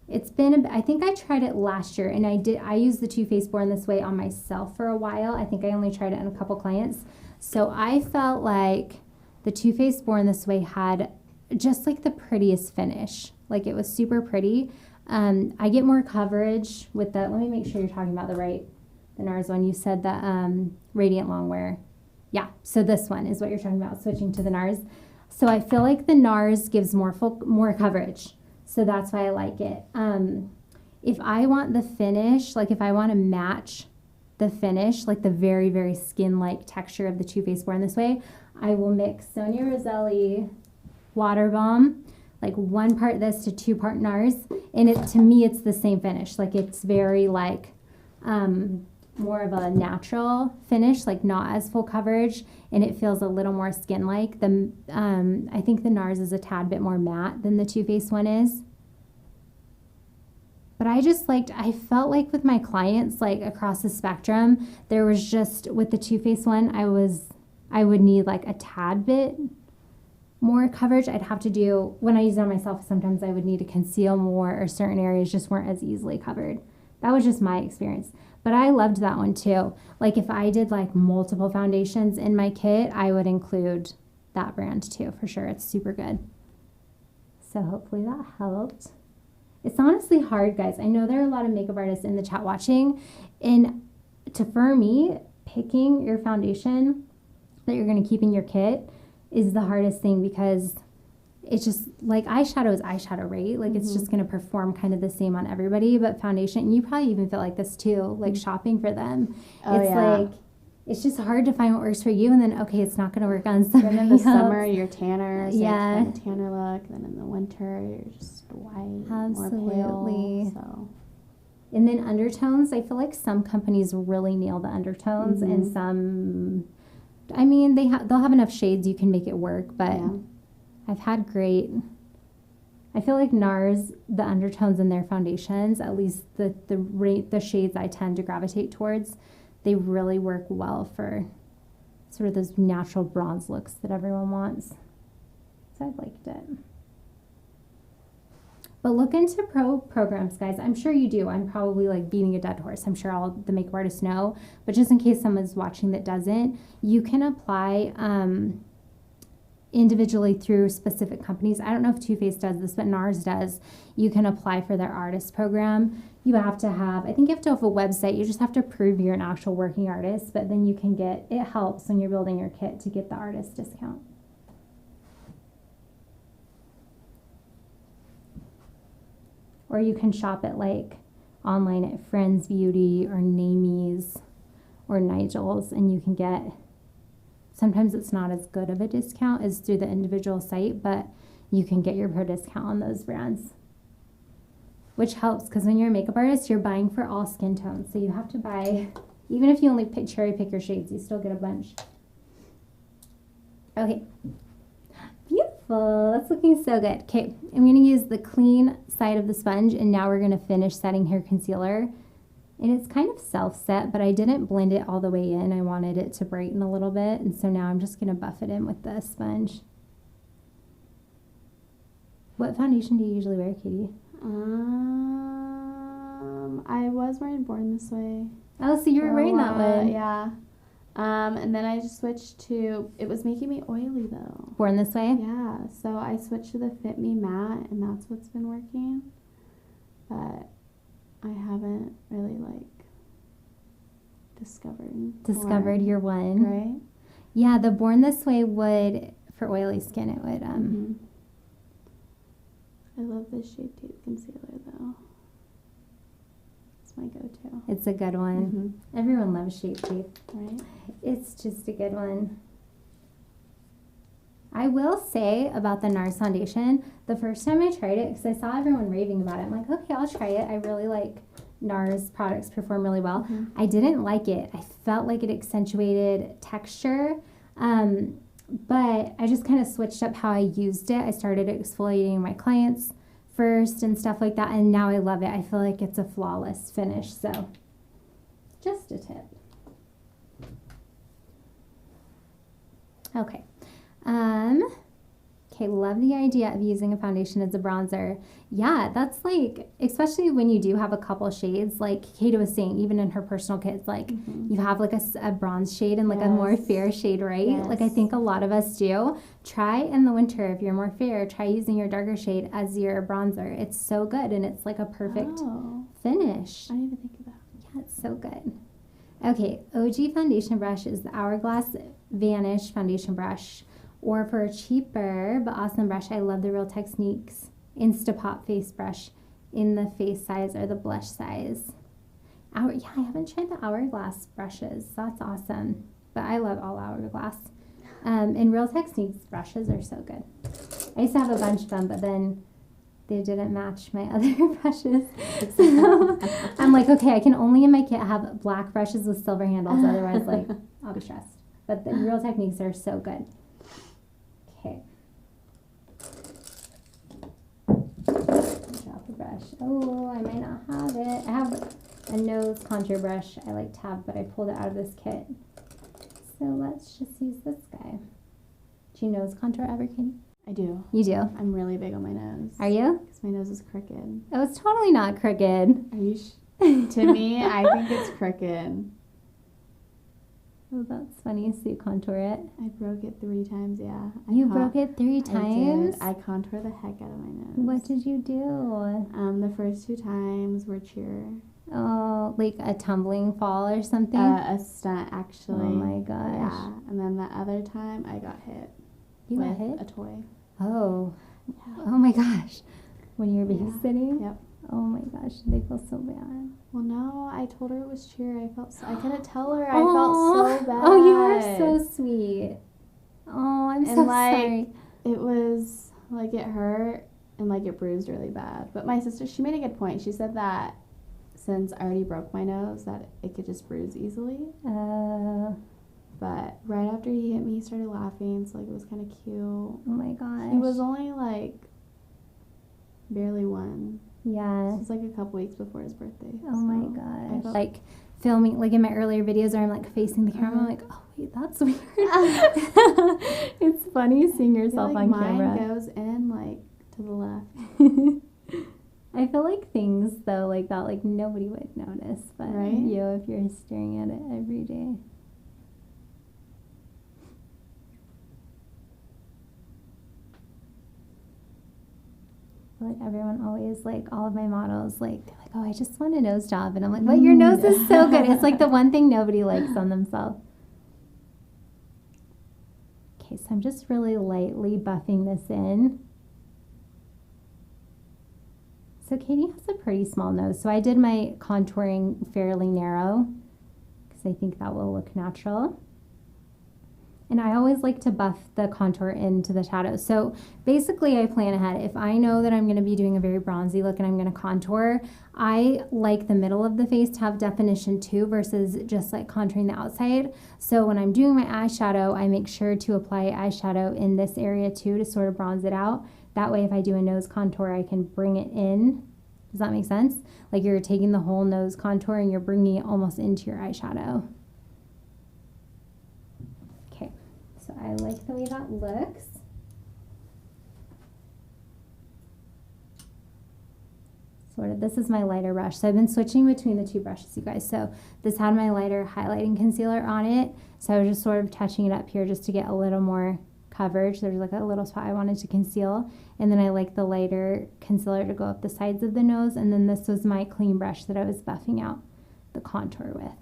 it's been, I think I tried it last year and I used the Too Faced Born This Way on myself for a while. I think I only tried it on a couple clients. So I felt like the Too Faced Born This Way had just like the prettiest finish. Like it was super pretty. I get more coverage with the, let me make sure you're talking about the NARS one. You said the Radiant Longwear. Yeah, so this one is what you're talking about, switching to the NARS. So I feel like the NARS gives more coverage. So that's why I like it. If I want the finish, like if I want to match the finish, like the very, very skin-like texture of the Too Faced Born This Way, I will mix Sonia Roselli Water Bomb, like 1 part this to 2 part NARS, and to me it's the same finish. Like it's very like more of a natural finish, like not as full coverage, and it feels a little more skin-like. I think the NARS is a tad bit more matte than the Too Faced one is. But I felt like with my clients, like across the spectrum, there was just, with the Too Faced one, I would need like a tad bit more coverage. I'd have to do, when I use it on myself, sometimes I would need to conceal more or certain areas just weren't as easily covered. That was just my experience. But I loved that one too. Like if I did like multiple foundations in my kit, I would include that brand too, for sure. It's super good. So hopefully that helped. It's honestly hard, guys. I know there are a lot of makeup artists in the chat watching, and for me, picking your foundation that you're going to keep in your kit is the hardest thing, because it's just like eyeshadow is eyeshadow, right? Like it's just going to perform kind of the same on everybody, but foundation, and you probably even feel like this too, like shopping for them. Like it's just hard to find what works for you, and then okay, it's not going to work on somebody else. In the summer, you're tanner, so yeah, you a tanner look. Then in the winter, you're just white, absolutely. More pale, so. And then undertones, I feel like some companies really nail the undertones, and some, I mean, they'll have enough shades you can make it work, but I've had I feel like NARS, the undertones in their foundations, at least the shades I tend to gravitate towards, they really work well for sort of those natural bronze looks that everyone wants. So I've liked it. But look into programs, guys. I'm sure you do. I'm probably like beating a dead horse. I'm sure all the makeup artists know. But just in case someone's watching that doesn't, you can apply individually through specific companies. I don't know if Too Faced does this, but NARS does. You can apply for their artist program. You have to have, I think you have to have a website. You just have to prove you're an actual working artist, but then you can get, it helps when you're building your kit to get the artist discount. Or you can shop it like online at Friends Beauty or Namie's or Nigel's, and you can get, sometimes it's not as good of a discount as through the individual site, but you can get your pro discount on those brands, which helps because when you're a makeup artist, you're buying for all skin tones. So you have to buy, even if you only cherry pick your shades, you still get a bunch. Okay. Beautiful. That's looking so good. Okay, I'm going to use the clean side of the sponge, and now we're going to finish setting her concealer. And it's kind of self-set, but I didn't blend it all the way in. I wanted it to brighten a little bit, and so now I'm just going to buff it in with the sponge. What foundation do you usually wear, Katie? I was wearing Born This Way. Oh, so you were wearing that one. Yeah. And then I just switched to, it was making me oily though. Born This Way? Yeah, so I switched to the Fit Me Matte, and that's what's been working. But I haven't really discovered your one. Right? Yeah, the Born This Way would, for oily skin, it would. I love this Shape Tape concealer though. It's my go-to. It's a good one. Everyone loves Shape Tape. Right? It's just a good one. I will say about the NARS foundation, the first time I tried it, because I saw everyone raving about it, I'm like, okay, I'll try it. I really like NARS products, perform really well. I didn't like it. I felt like it accentuated texture, but I just kind of switched up how I used it. I started exfoliating my clients first and stuff like that, and now I love it. I feel like it's a flawless finish, so just a tip. Okay. Okay, love the idea of using a foundation as a bronzer. Yeah, that's like, especially when you do have a couple shades, like Kata was saying, even in her personal kits, like you have like a bronze shade and like a more fair shade, right? Like I think a lot of us do. Try in the winter, if you're more fair, try using your darker shade as your bronzer. It's so good, and it's like a perfect finish. I didn't even think of that. Yeah, it's so good. Okay, OG foundation brush is the Hourglass Vanish foundation brush. Or for a cheaper but awesome brush, I love the Real Techniques Instapop face brush in the face size or the blush size. Yeah, I haven't tried the Hourglass brushes. That's awesome. But I love all Hourglass. And Real Techniques brushes are so good. I used to have a bunch of them, but then they didn't match my other brushes. So I'm like, okay, I can only in my kit have black brushes with silver handles. Otherwise, like, I'll be stressed. But the Real Techniques are so good. Okay. Drop the brush. Oh, I might not have it. I have a nose contour brush I like to have, but I pulled it out of this kit. So let's just use this guy. Do you nose contour ever, Katie? I do. You do? I'm really big on my nose. Are you? Because my nose is crooked. Oh, it's totally not crooked. Are you to me, I think it's crooked. Oh, that's funny. So you contour it? I broke it 3 times, yeah. You broke it 3 times? I did. I contour the heck out of my nose. What did you do? The first 2 times were cheer. Oh, like a tumbling fall or something? A stunt, actually. Oh my gosh. Yeah. And then the other time, I got hit. You got with hit? a toy. Oh. Yeah. Oh my gosh. When you were babysitting? Yep. Oh my gosh, they feel so bad. Well, no, I told her it was cheer. I couldn't tell her. I felt so bad. Oh, you are so sweet. Oh, I'm so sorry. It was, like, it hurt and, like, it bruised really bad. But my sister, she made a good point. She said that since I already broke my nose, that it could just bruise easily. But right after he hit me, he started laughing, so, like, it was kind of cute. Oh my gosh. He was only, like, barely 1. Yeah. It was like a couple weeks before his birthday. Oh my gosh. Like filming, like in my earlier videos where I'm like facing the camera, I'm like, oh wait, that's weird. It's funny seeing yourself on camera. Mine goes in like to the left. I feel like things though like that, like nobody would notice, but you, if you're staring at it every day. feel like everyone always, like, all of my models, like, they're like, oh, I just want a nose job. And I'm like, well, your nose is so good. It's like the one thing nobody likes on themselves. Okay, so I'm just really lightly buffing this in. So Katie has a pretty small nose. So I did my contouring fairly narrow because I think that will look natural. And I always like to buff the contour into the shadow. So basically I plan ahead. If I know that I'm going to be doing a very bronzy look and I'm going to contour, I like the middle of the face to have definition too versus just like contouring the outside. So when I'm doing my eyeshadow, I make sure to apply eyeshadow in this area too to sort of bronze it out. That way if I do a nose contour, I can bring it in. Does that make sense? Like you're taking the whole nose contour and you're bringing it almost into your eyeshadow. So I like the way that looks. Sort of, this is my lighter brush. So I've been switching between the two brushes, you guys. So this had my lighter highlighting concealer on it. So I was just sort of touching it up here just to get a little more coverage. There's like a little spot I wanted to conceal. And then I like the lighter concealer to go up the sides of the nose. And then this was my clean brush that I was buffing out the contour with.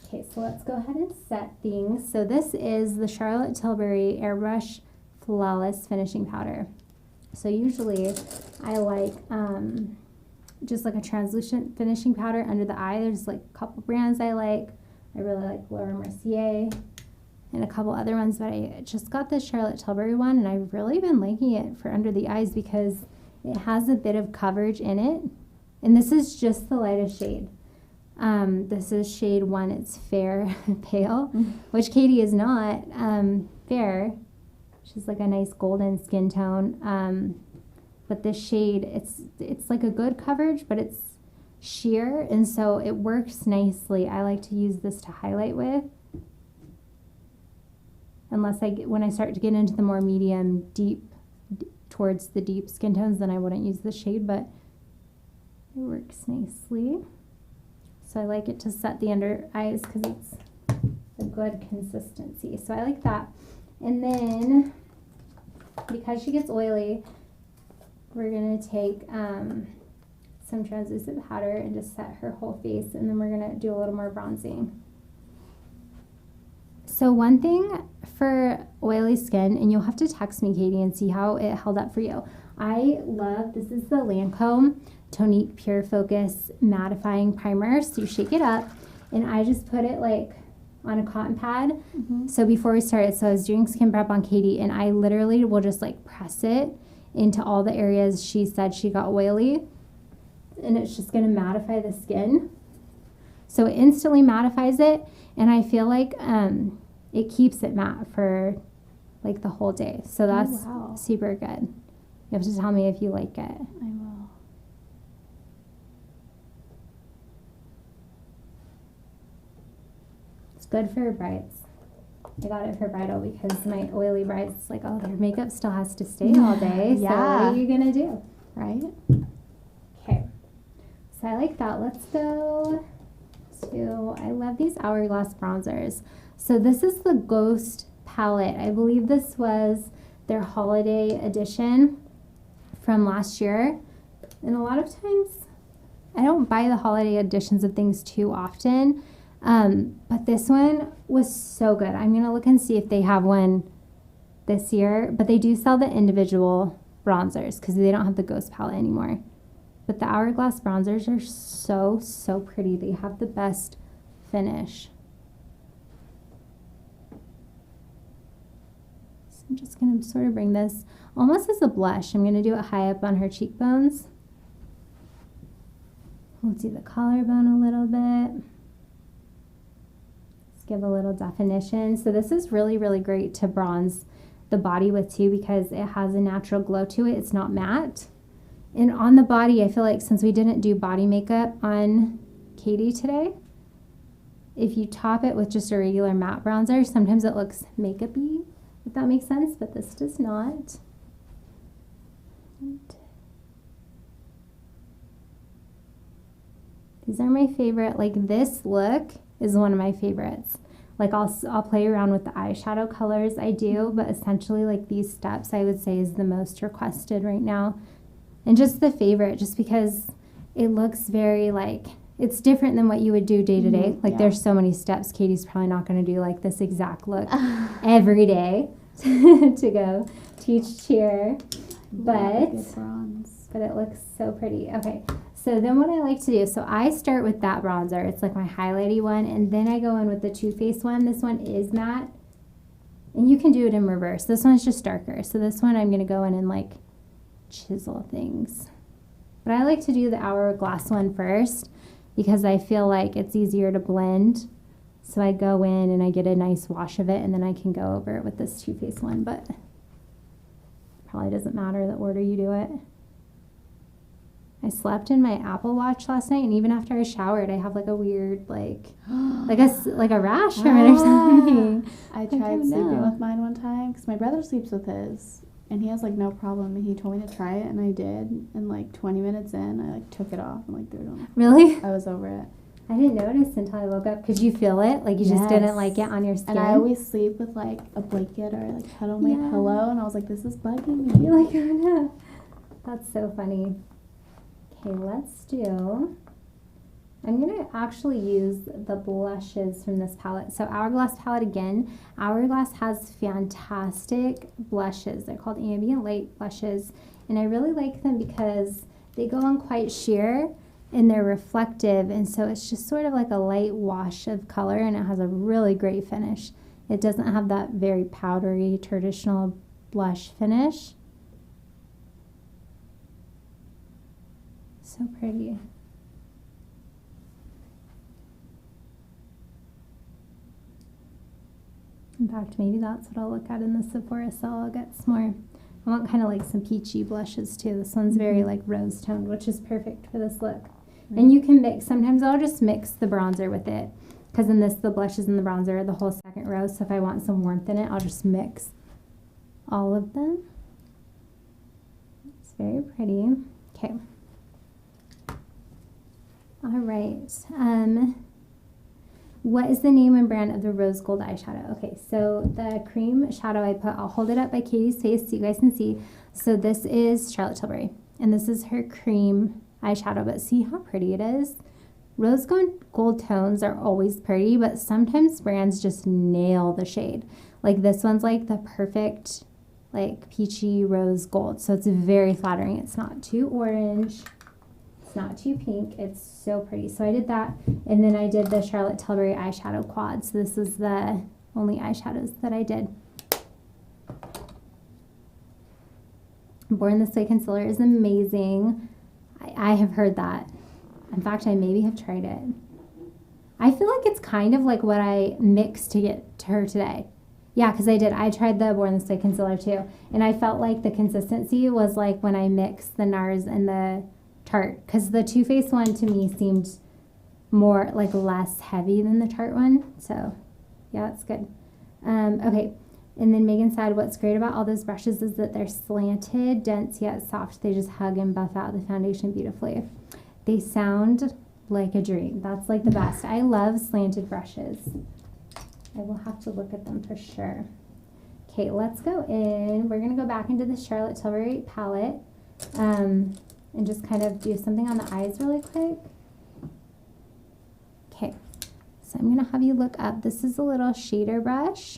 Okay, so let's go ahead and set things. So this is the Charlotte Tilbury Airbrush Flawless Finishing Powder. So usually I like just like a translucent finishing powder under the eye. There's like a couple brands I like. I really like Laura Mercier and a couple other ones, but I just got this Charlotte Tilbury one and I've really been liking it for under the eyes because it has a bit of coverage in it. And this is just the lightest shade. This is shade 1. It's fair pale, which Katie is not fair. She's like a nice golden skin tone. But this shade, it's like a good coverage, but it's sheer, and so it works nicely. I like to use this to highlight with. Unless when I start to get into the more medium, deep, towards the deep skin tones, then I wouldn't use the shade, but it works nicely. So I like it to set the under eyes because it's a good consistency. So I like that. And then, because she gets oily, we're going to take some translucent powder and just set her whole face. And then we're going to do a little more bronzing. So one thing for oily skin, and you'll have to text me, Katie, and see how it held up for you. I love, this is the Lancome Tonique Pure Focus Mattifying Primer. So you shake it up, and I just put it like on a cotton pad. So before we started, so I was doing skin prep on Katie, and I literally will just like press it into all the areas she said she got oily, and it's just going to mattify the skin. So it instantly mattifies it, and I feel like it keeps it matte for like the whole day. So that's super good. You have to tell me if you like it. I will. Good for brides. I got it for bridal because my oily brides, like, oh, their makeup still has to stay all day. So what are you gonna do? Right? Okay. So I like that. Let's go to, I love these Hourglass bronzers. So this is the Ghost palette. I believe this was their holiday edition from last year. And a lot of times I don't buy the holiday editions of things too often. But this one was so good. I'm going to look and see if they have one this year, but they do sell the individual bronzers because they don't have the Ghost palette anymore. But the Hourglass bronzers are so, so pretty. They have the best finish. So I'm just going to sort of bring this almost as a blush. I'm going to do it high up on her cheekbones. We'll do the collarbone a little bit. Give a little definition. So this is really, really great to bronze the body with too because it has a natural glow to it. It's not matte. And on the body, I feel like since we didn't do body makeup on Katie today, if you top it with just a regular matte bronzer, sometimes it looks makeup-y, if that makes sense, but this does not. These are my favorite. Like this look is one of my favorites. Like I'll play around with the eyeshadow colors I do, but essentially like these steps I would say is the most requested right now And just the favorite, just because it looks very like, it's different than what you would do day to day. Like there's so many steps. Katie's probably not going to do like this exact look every day to go teach cheer. But it looks so pretty. Okay. So then what I like to do, so I start with that bronzer. It's like my highlighty one. And then I go in with the Too Faced one. This one is matte. And you can do it in reverse. This one's just darker. So this one I'm going to go in and like chisel things. But I like to do the Hourglass one first because I feel like it's easier to blend. So I go in and I get a nice wash of it, and then I can go over it with this Too Faced one, but probably doesn't matter the order you do it. I slept in my Apple Watch last night, and even after I showered, I have like a weird like a rash from it or something. I tried sleeping with mine one time because my brother sleeps with his. And he has like no problem, and he told me to try it, and I did. And like 20 minutes in, I like took it off and like threw it on. Really? I was over it. I didn't notice until I woke up. Could you feel it? Like you just didn't like it on your skin? And I always sleep with like a blanket or like head on my pillow, and I was like, this is bugging me. You're like, oh no. That's so funny. Okay, let's do. I'm going to actually use the blushes from this palette. So Hourglass palette again. Hourglass has fantastic blushes. They're called ambient light blushes. And I really like them because they go on quite sheer and they're reflective. And so it's just sort of like a light wash of color, and it has a really great finish. It doesn't have that very powdery traditional blush finish. So pretty. In fact, maybe that's what I'll look at in the Sephora sale. I'll get some more. I want kind of like some peachy blushes too. This one's very like rose toned, which is perfect for this look. And you can mix. Sometimes I'll just mix the bronzer with it, because in this, the blushes and the bronzer are the whole second row. So if I want some warmth in it, I'll just mix all of them. It's very pretty. Okay. All right. What is the name and brand of the rose gold eyeshadow? Okay, so the cream shadow I'll hold it up by Katie's face so you guys can see. So this is Charlotte Tilbury, and this is her cream eyeshadow, but see how pretty it is? Rose gold tones are always pretty, but sometimes brands just nail the shade. Like this one's like the perfect like peachy rose gold, so it's very flattering. It's not too orange. Not too pink. It's so pretty. So I did that, and then I did the Charlotte Tilbury eyeshadow quad. So this is the only eyeshadows that I did. Born This Way concealer is amazing. I have heard that. In fact, I maybe have tried it. I feel like it's kind of like what I mixed to get to her today. Yeah, because I did. I tried the Born This Way concealer too, and I felt like the consistency was like when I mixed the NARS and the Tarte, because the Too Faced one to me seemed more like less heavy than the Tarte one. So yeah, that's good. Okay, and then Megan said what's great about all those brushes is that they're slanted, dense yet soft. They just hug and buff out the foundation beautifully. They sound like a dream. That's like the best. I love slanted brushes. I will have to look at them for sure. Okay, let's go in. We're gonna go back into the Charlotte Tilbury palette. And just kind of do something on the eyes really quick. Okay, so I'm gonna have you look up. This is a little shader brush.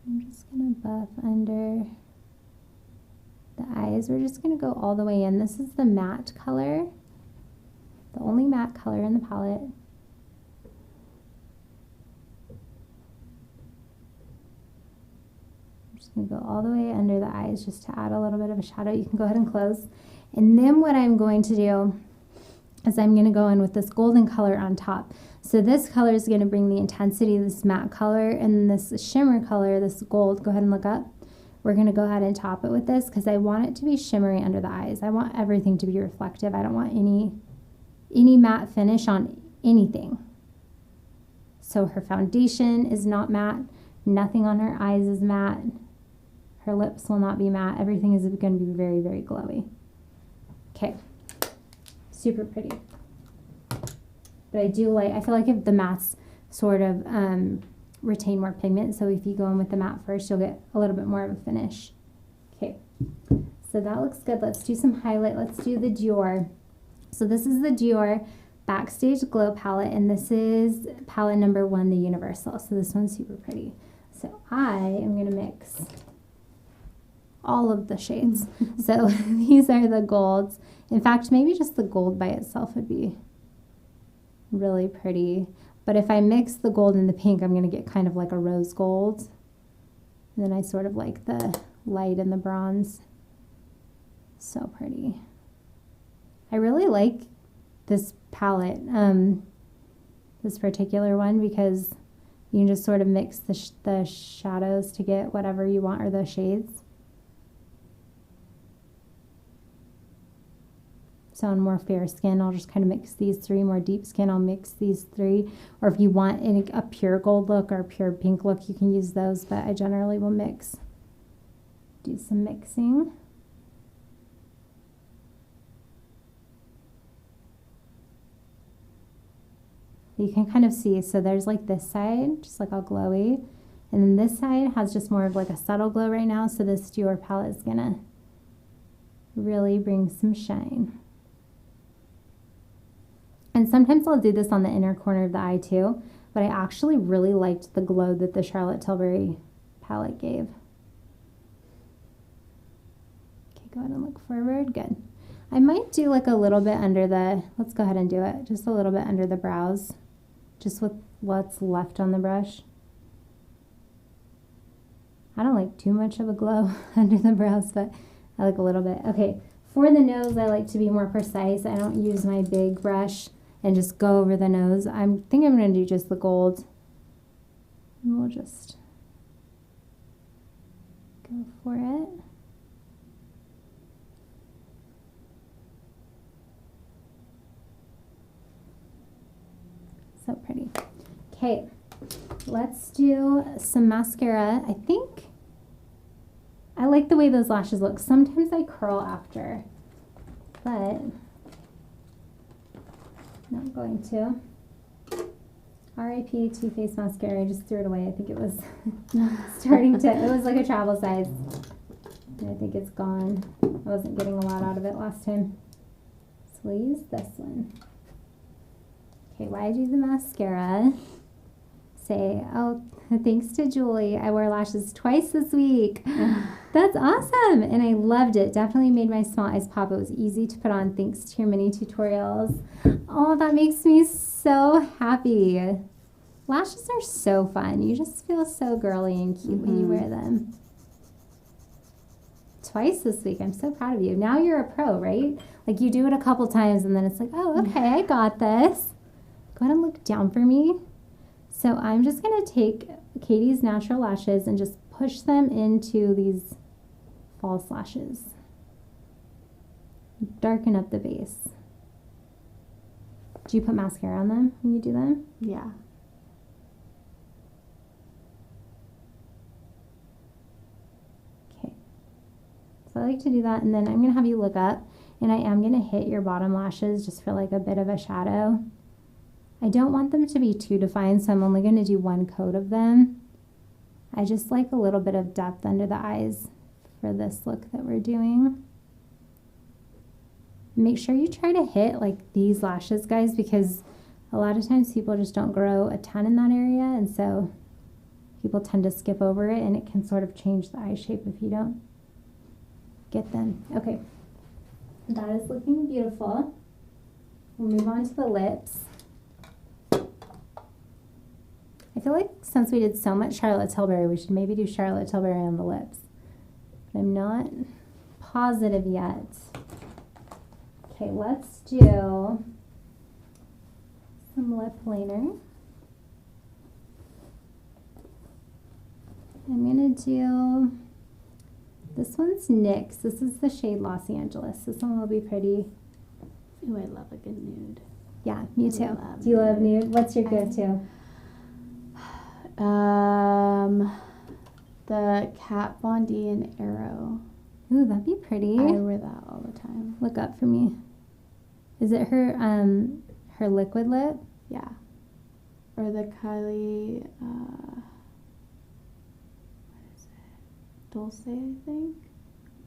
I'm just gonna buff under the eyes. We're just gonna go all the way in. This is the matte color, the only matte color in the palette. I'm going to go all the way under the eyes just to add a little bit of a shadow. You can go ahead and close. And then what I'm going to do is I'm going to go in with this golden color on top. So this color is going to bring the intensity of this matte color, and this shimmer color, this gold, go ahead and look up. We're going to go ahead and top it with this because I want it to be shimmery under the eyes. I want everything to be reflective. I don't want any matte finish on anything. So her foundation is not matte. Nothing on her eyes is matte. Her lips will not be matte. Everything is going to be very, very glowy. Okay. Super pretty. But I feel like if the mattes sort of retain more pigment, so if you go in with the matte first, you'll get a little bit more of a finish. Okay. So So that looks good. Let's do some highlight. Let's do the Dior. So this is the Dior Backstage Glow palette, and this is palette number 1, the Universal. So this one's super pretty. So I am going to mix all of the shades. So these are the golds. In fact, maybe just the gold by itself would be really pretty. But if I mix the gold and the pink, I'm going to get kind of like a rose gold. And then I sort of like the light and the bronze. So pretty. I really like this palette, this particular one, because you can just sort of mix the shadows to get whatever you want, or the shades. So on more fair skin, I'll just kind of mix these 3. More deep skin, I'll mix these 3. Or if you want a pure gold look or a pure pink look, you can use those, but I generally will mix. Do some mixing. You can kind of see, so there's like this side, just like all glowy. And then this side has just more of like a subtle glow right now, so this Dior palette is gonna really bring some shine. And sometimes I'll do this on the inner corner of the eye too, but I actually really liked the glow that the Charlotte Tilbury palette gave. Okay, go ahead and look forward. Good. I might do like a little bit under the, let's go ahead and do it, just a little bit under the brows, just with what's left on the brush. I don't like too much of a glow under the brows, but I like a little bit. Okay, for the nose, I like to be more precise. I don't use my big brush and just go over the nose. I think I'm going to do just the gold. And we'll just go for it. So pretty. Okay, let's do some mascara. I think I like the way those lashes look. Sometimes I curl after, but not going to. R.I.P. Too Faced mascara. I just threw it away. I think it was starting to, it was like a travel size. And I think it's gone. I wasn't getting a lot out of it last time. So we'll use this one. Okay, why do the mascara? Say, oh, thanks to Julie, I wore lashes twice this week. That's awesome. And I loved it. Definitely made my small eyes pop. It was easy to put on thanks to your mini tutorials. Oh, that makes me so happy. Lashes are so fun. You just feel so girly and cute when you wear them. Twice this week. I'm so proud of you. Now you're a pro, right? Like you do it a couple times and then it's like, oh, okay, I got this. Go ahead and look down for me. So I'm just going to take Katie's natural lashes and just push them into these false lashes. Darken up the base. Do you put mascara on them when you do them? Yeah. Okay. So I like to do that, and then I'm going to have you look up, and I am going to hit your bottom lashes just for like a bit of a shadow. I don't want them to be too defined, so I'm only going to do one coat of them. I just like a little bit of depth under the eyes for this look that we're doing. Make sure you try to hit like these lashes, guys, because a lot of times people just don't grow a ton in that area, and so people tend to skip over it, and it can sort of change the eye shape if you don't get them. Okay, that is looking beautiful. We'll move on to the lips. I feel like since we did so much Charlotte Tilbury, we should maybe do Charlotte Tilbury on the lips. But I'm not positive yet. Okay, let's do some lip liner. I'm going to do, this one's NYX. This is the shade Los Angeles. This one will be pretty. Ooh, I love a good nude. Yeah, me too. Do you love nude? What's your go-to? The Kat Von D and Arrow. Ooh, that'd be pretty. I wear that all the time. Look up for me. Is it her her liquid lip? Yeah. Or the Kylie, what is it? Dulce, I think.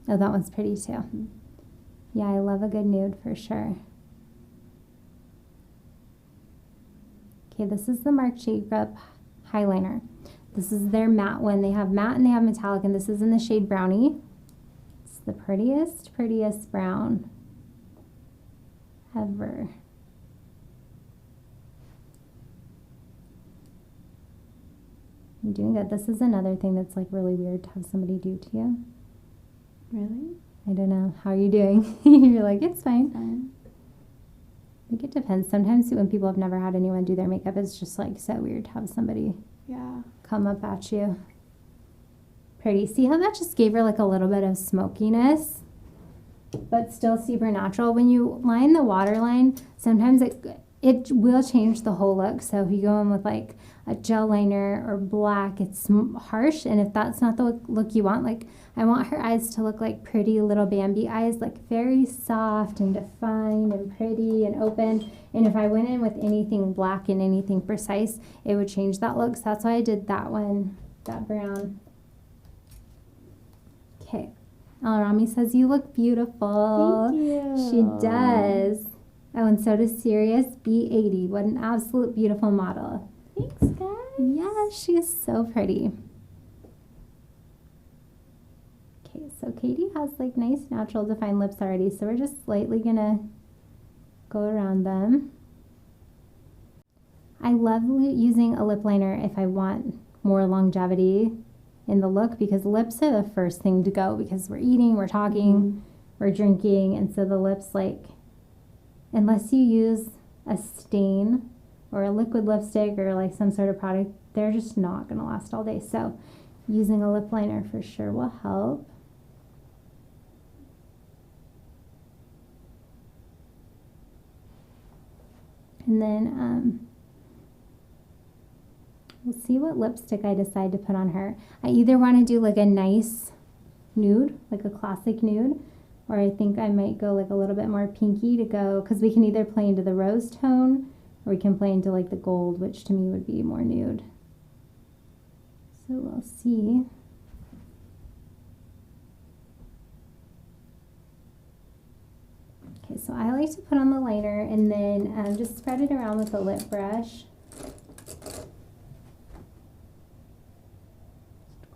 Oh, that one's pretty too. Mm-hmm. Yeah, I love a good nude for sure. Okay, this is the Marc Jacob Eyeliner. This is their matte one. They have matte and they have metallic, and this is in the shade Brownie. It's the prettiest brown ever. You're doing good. This is another thing that's like really weird to have somebody do to you. Really? I don't know. How are you doing? You're like, it's fine. Fine. I think it depends. Sometimes when people have never had anyone do their makeup, it's just like so weird to have somebody come up at you. Pretty. See how that just gave her like a little bit of smokiness, but still super natural. When you line the waterline, sometimes it will change the whole look. So if you go in with like a gel liner or black, it's harsh. And if that's not the look you want, like I want her eyes to look like pretty little Bambi eyes, like very soft and defined and pretty and open. And if I went in with anything black and anything precise, it would change that look. So that's why I did that one, that brown. Okay. Alarami says, you look beautiful. Thank you. She does. Oh, and so does Sirius B80. What an absolute beautiful model. Thanks, guys. Yeah, she is so pretty. Okay, so Katie has like nice natural defined lips already, so we're just slightly gonna go around them. I love using a lip liner if I want more longevity in the look, because lips are the first thing to go, because we're eating, we're talking, we're drinking, and so the lips, like, unless you use a stain or a liquid lipstick or like some sort of product, they're just not going to last all day. So using a lip liner for sure will help. And then we'll see what lipstick I decide to put on her. I either want to do like a nice nude, like a classic nude, or I think I might go like a little bit more pinky to go, because we can either play into the rose tone or we can play into like the gold, which to me would be more nude. So we'll see. Okay, so I like to put on the liner and then just spread it around with a lip brush.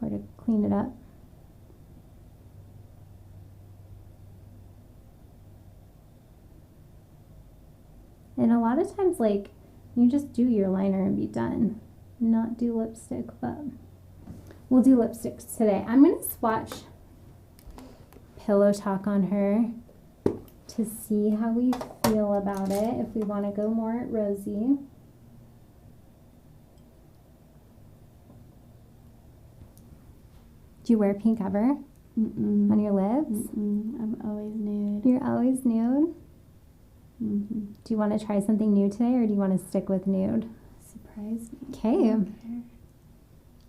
To clean it up. And a lot of times, like, you just do your liner and be done. Not do lipstick, but we'll do lipsticks today. I'm going to swatch Pillow Talk on her to see how we feel about it, if we want to go more rosy. Do you wear pink ever? On your lips? I'm always nude. You're always nude? Do you want to try something new today, or do you want to stick with nude? Surprise me. Okay.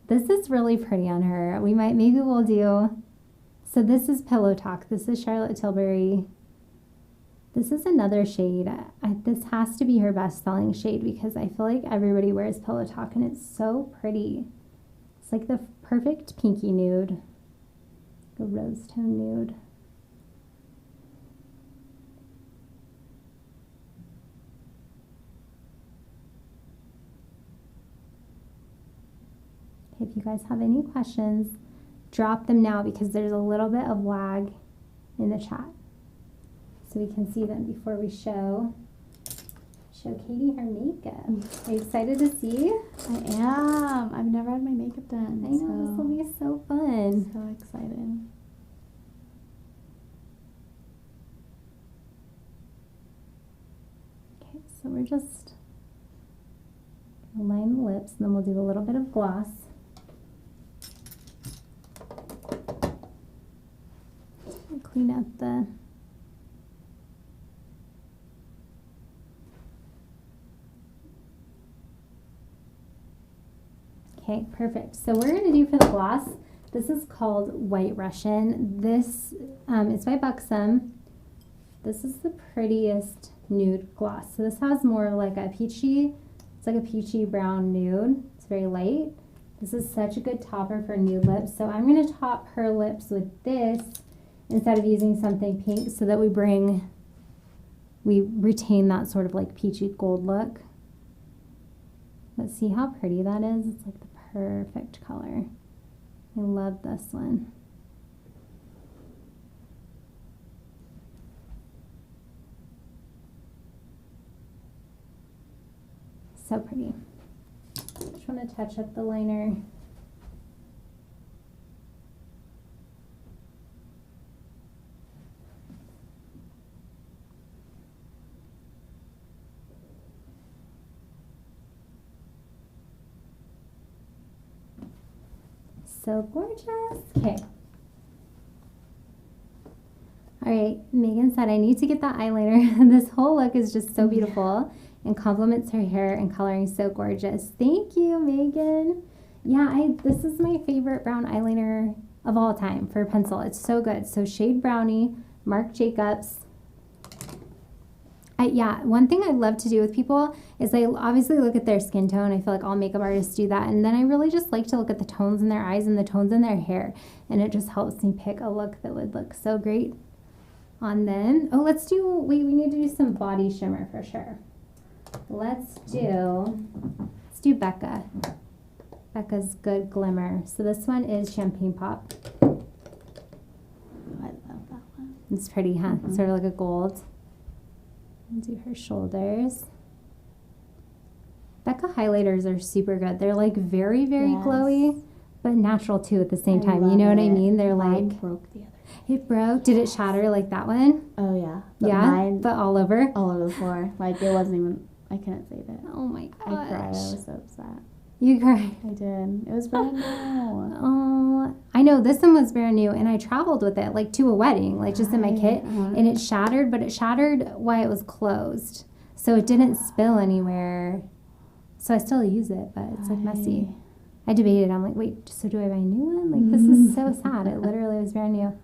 This is really pretty on her. Maybe we'll do, so this is Pillow Talk. This is Charlotte Tilbury. This is another shade. This has to be her best-selling shade, because I feel like everybody wears Pillow Talk and it's so pretty. It's like the perfect pinky nude. A rose tone nude. If you guys have any questions, drop them now, because there's a little bit of lag in the chat, so we can see them before we show Katie her makeup. Are you excited to see? I am. I've never had my makeup done. I know, this will be so fun. So excited. Okay, so we're just gonna line the lips, and then we'll do a little bit of gloss. Clean up the Okay, perfect. So we're going to do for the gloss, this is called White Russian. This is by Buxom. This is the prettiest nude gloss. So this has more like a peachy, it's like a peachy brown nude. It's very light. This is such a good topper for nude lips. So I'm going to top her lips with this, instead of using something pink, so that we retain that sort of like peachy gold look. But see how pretty that is? It's like the perfect color. I love this one. So pretty. Just want to touch up the liner. So gorgeous. Okay. All right, Megan said I need to get that eyeliner. This whole look is just so beautiful and complements her hair and coloring so gorgeous. Thank you, Megan. Yeah, this is my favorite brown eyeliner of all time for a pencil. It's so good. So Shade Brownie, Marc Jacobs. Yeah, one thing I love to do with people is I obviously look at their skin tone. I feel like all makeup artists do that. And then I really just like to look at the tones in their eyes and the tones in their hair. And it just helps me pick a look that would look so great on them. Oh, we need to do some body shimmer for sure. Let's do Becca. Becca's Good Glimmer. So this one is Champagne Pop. Oh, I love that one. It's pretty, huh? Mm-hmm. Sort of like a gold. Do her shoulders. Becca highlighters are super good. They're like very, very glowy, but natural too at the same time. You know what I mean? They're mine like broke the other day. It broke. Did it shatter like that one? Oh yeah. But all over? All over the floor. Like it wasn't even, I couldn't save it. Oh my gosh. I cried. I was so upset. You cried? I did. It was brand new. Oh, I know. This one was brand new, and I traveled with it, like, to a wedding, like, just in my kit, and it shattered, but it shattered while it was closed, so it didn't spill anywhere, so I still use it, but it's, like, messy. I debated. I'm like, wait, so do I buy a new one? Like, this is so sad. It literally was brand new.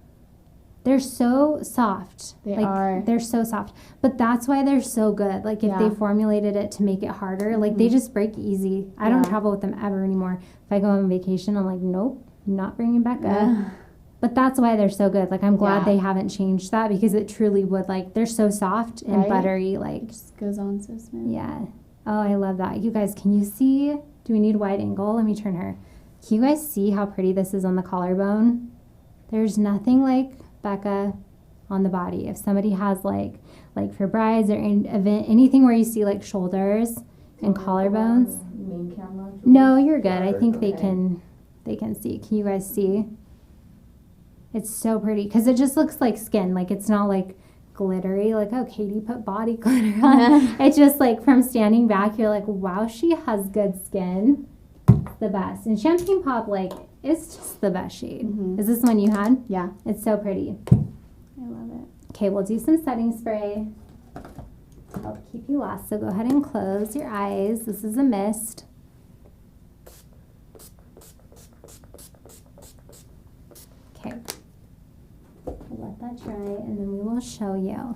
They're so soft. They are. They're so soft. But that's why they're so good. Like, if they formulated it to make it harder, like, they just break easy. I don't travel with them ever anymore. If I go on vacation, I'm like, nope, not bringing Becca. But that's why they're so good. Like, I'm glad they haven't changed that, because it truly would, like, they're so soft and buttery. Like, it just goes on so smooth. Yeah. Oh, I love that. You guys, can you see? Do we need wide angle? Let me turn her. Can you guys see how pretty this is on the collarbone? There's nothing like Becca on the body. If somebody has like for brides or in event, anything where you see like shoulders and collarbones. Main camera? No, you're good. I think they can see. Can you guys see? It's so pretty because it just looks like skin. Like, it's not like glittery, like, oh, Katie put body glitter on. It's just like, from standing back, you're like, wow, she has good skin. The best. And Champagne Pop, like, it's just the best shade. Is this one you had? Yeah. It's so pretty. I love it. Okay, we'll do some setting spray. I'll keep you lost, so go ahead and close your eyes. This is a mist. Okay. We'll let that dry, and then we will show you.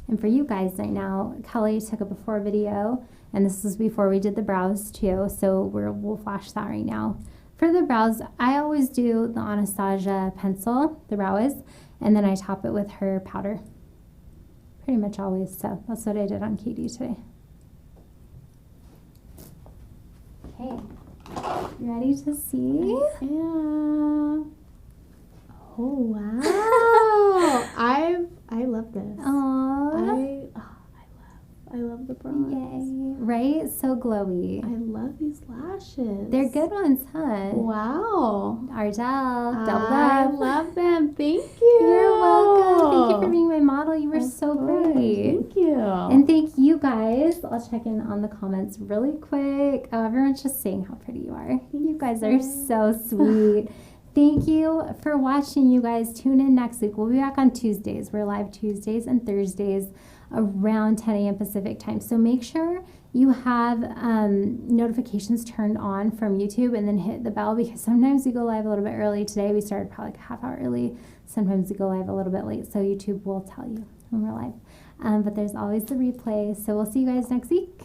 And for you guys right now, Kelly took a before video, and this was before we did the brows too, so we'll flash that right now. For the brows, I always do the Anastasia pencil, the brow is, and then I top it with her powder. Pretty much always, so that's what I did on Katie today. Okay, you ready to see? Yeah. Oh wow! I love this. Aww. I love the bronze. Yay! Right? So glowy. I love these lashes. They're good ones, huh? Wow. Ardell, doubled I up. love them. Thank you. You're welcome. Thank you for being my model. You were so great. Thank you. And thank you guys. I'll check in on the comments really quick. Oh, everyone's just saying how pretty you are. You guys are so sweet. Thank you for watching, you guys. Tune in next week. We'll be back on Tuesdays. We're live Tuesdays and Thursdays around 10 a.m. Pacific time. So make sure you have notifications turned on from YouTube, and then hit the bell, because sometimes we go live a little bit early. Today we started probably like a half hour early. Sometimes we go live a little bit late, so YouTube will tell you when we're live. But there's always the replay. So we'll see you guys next week.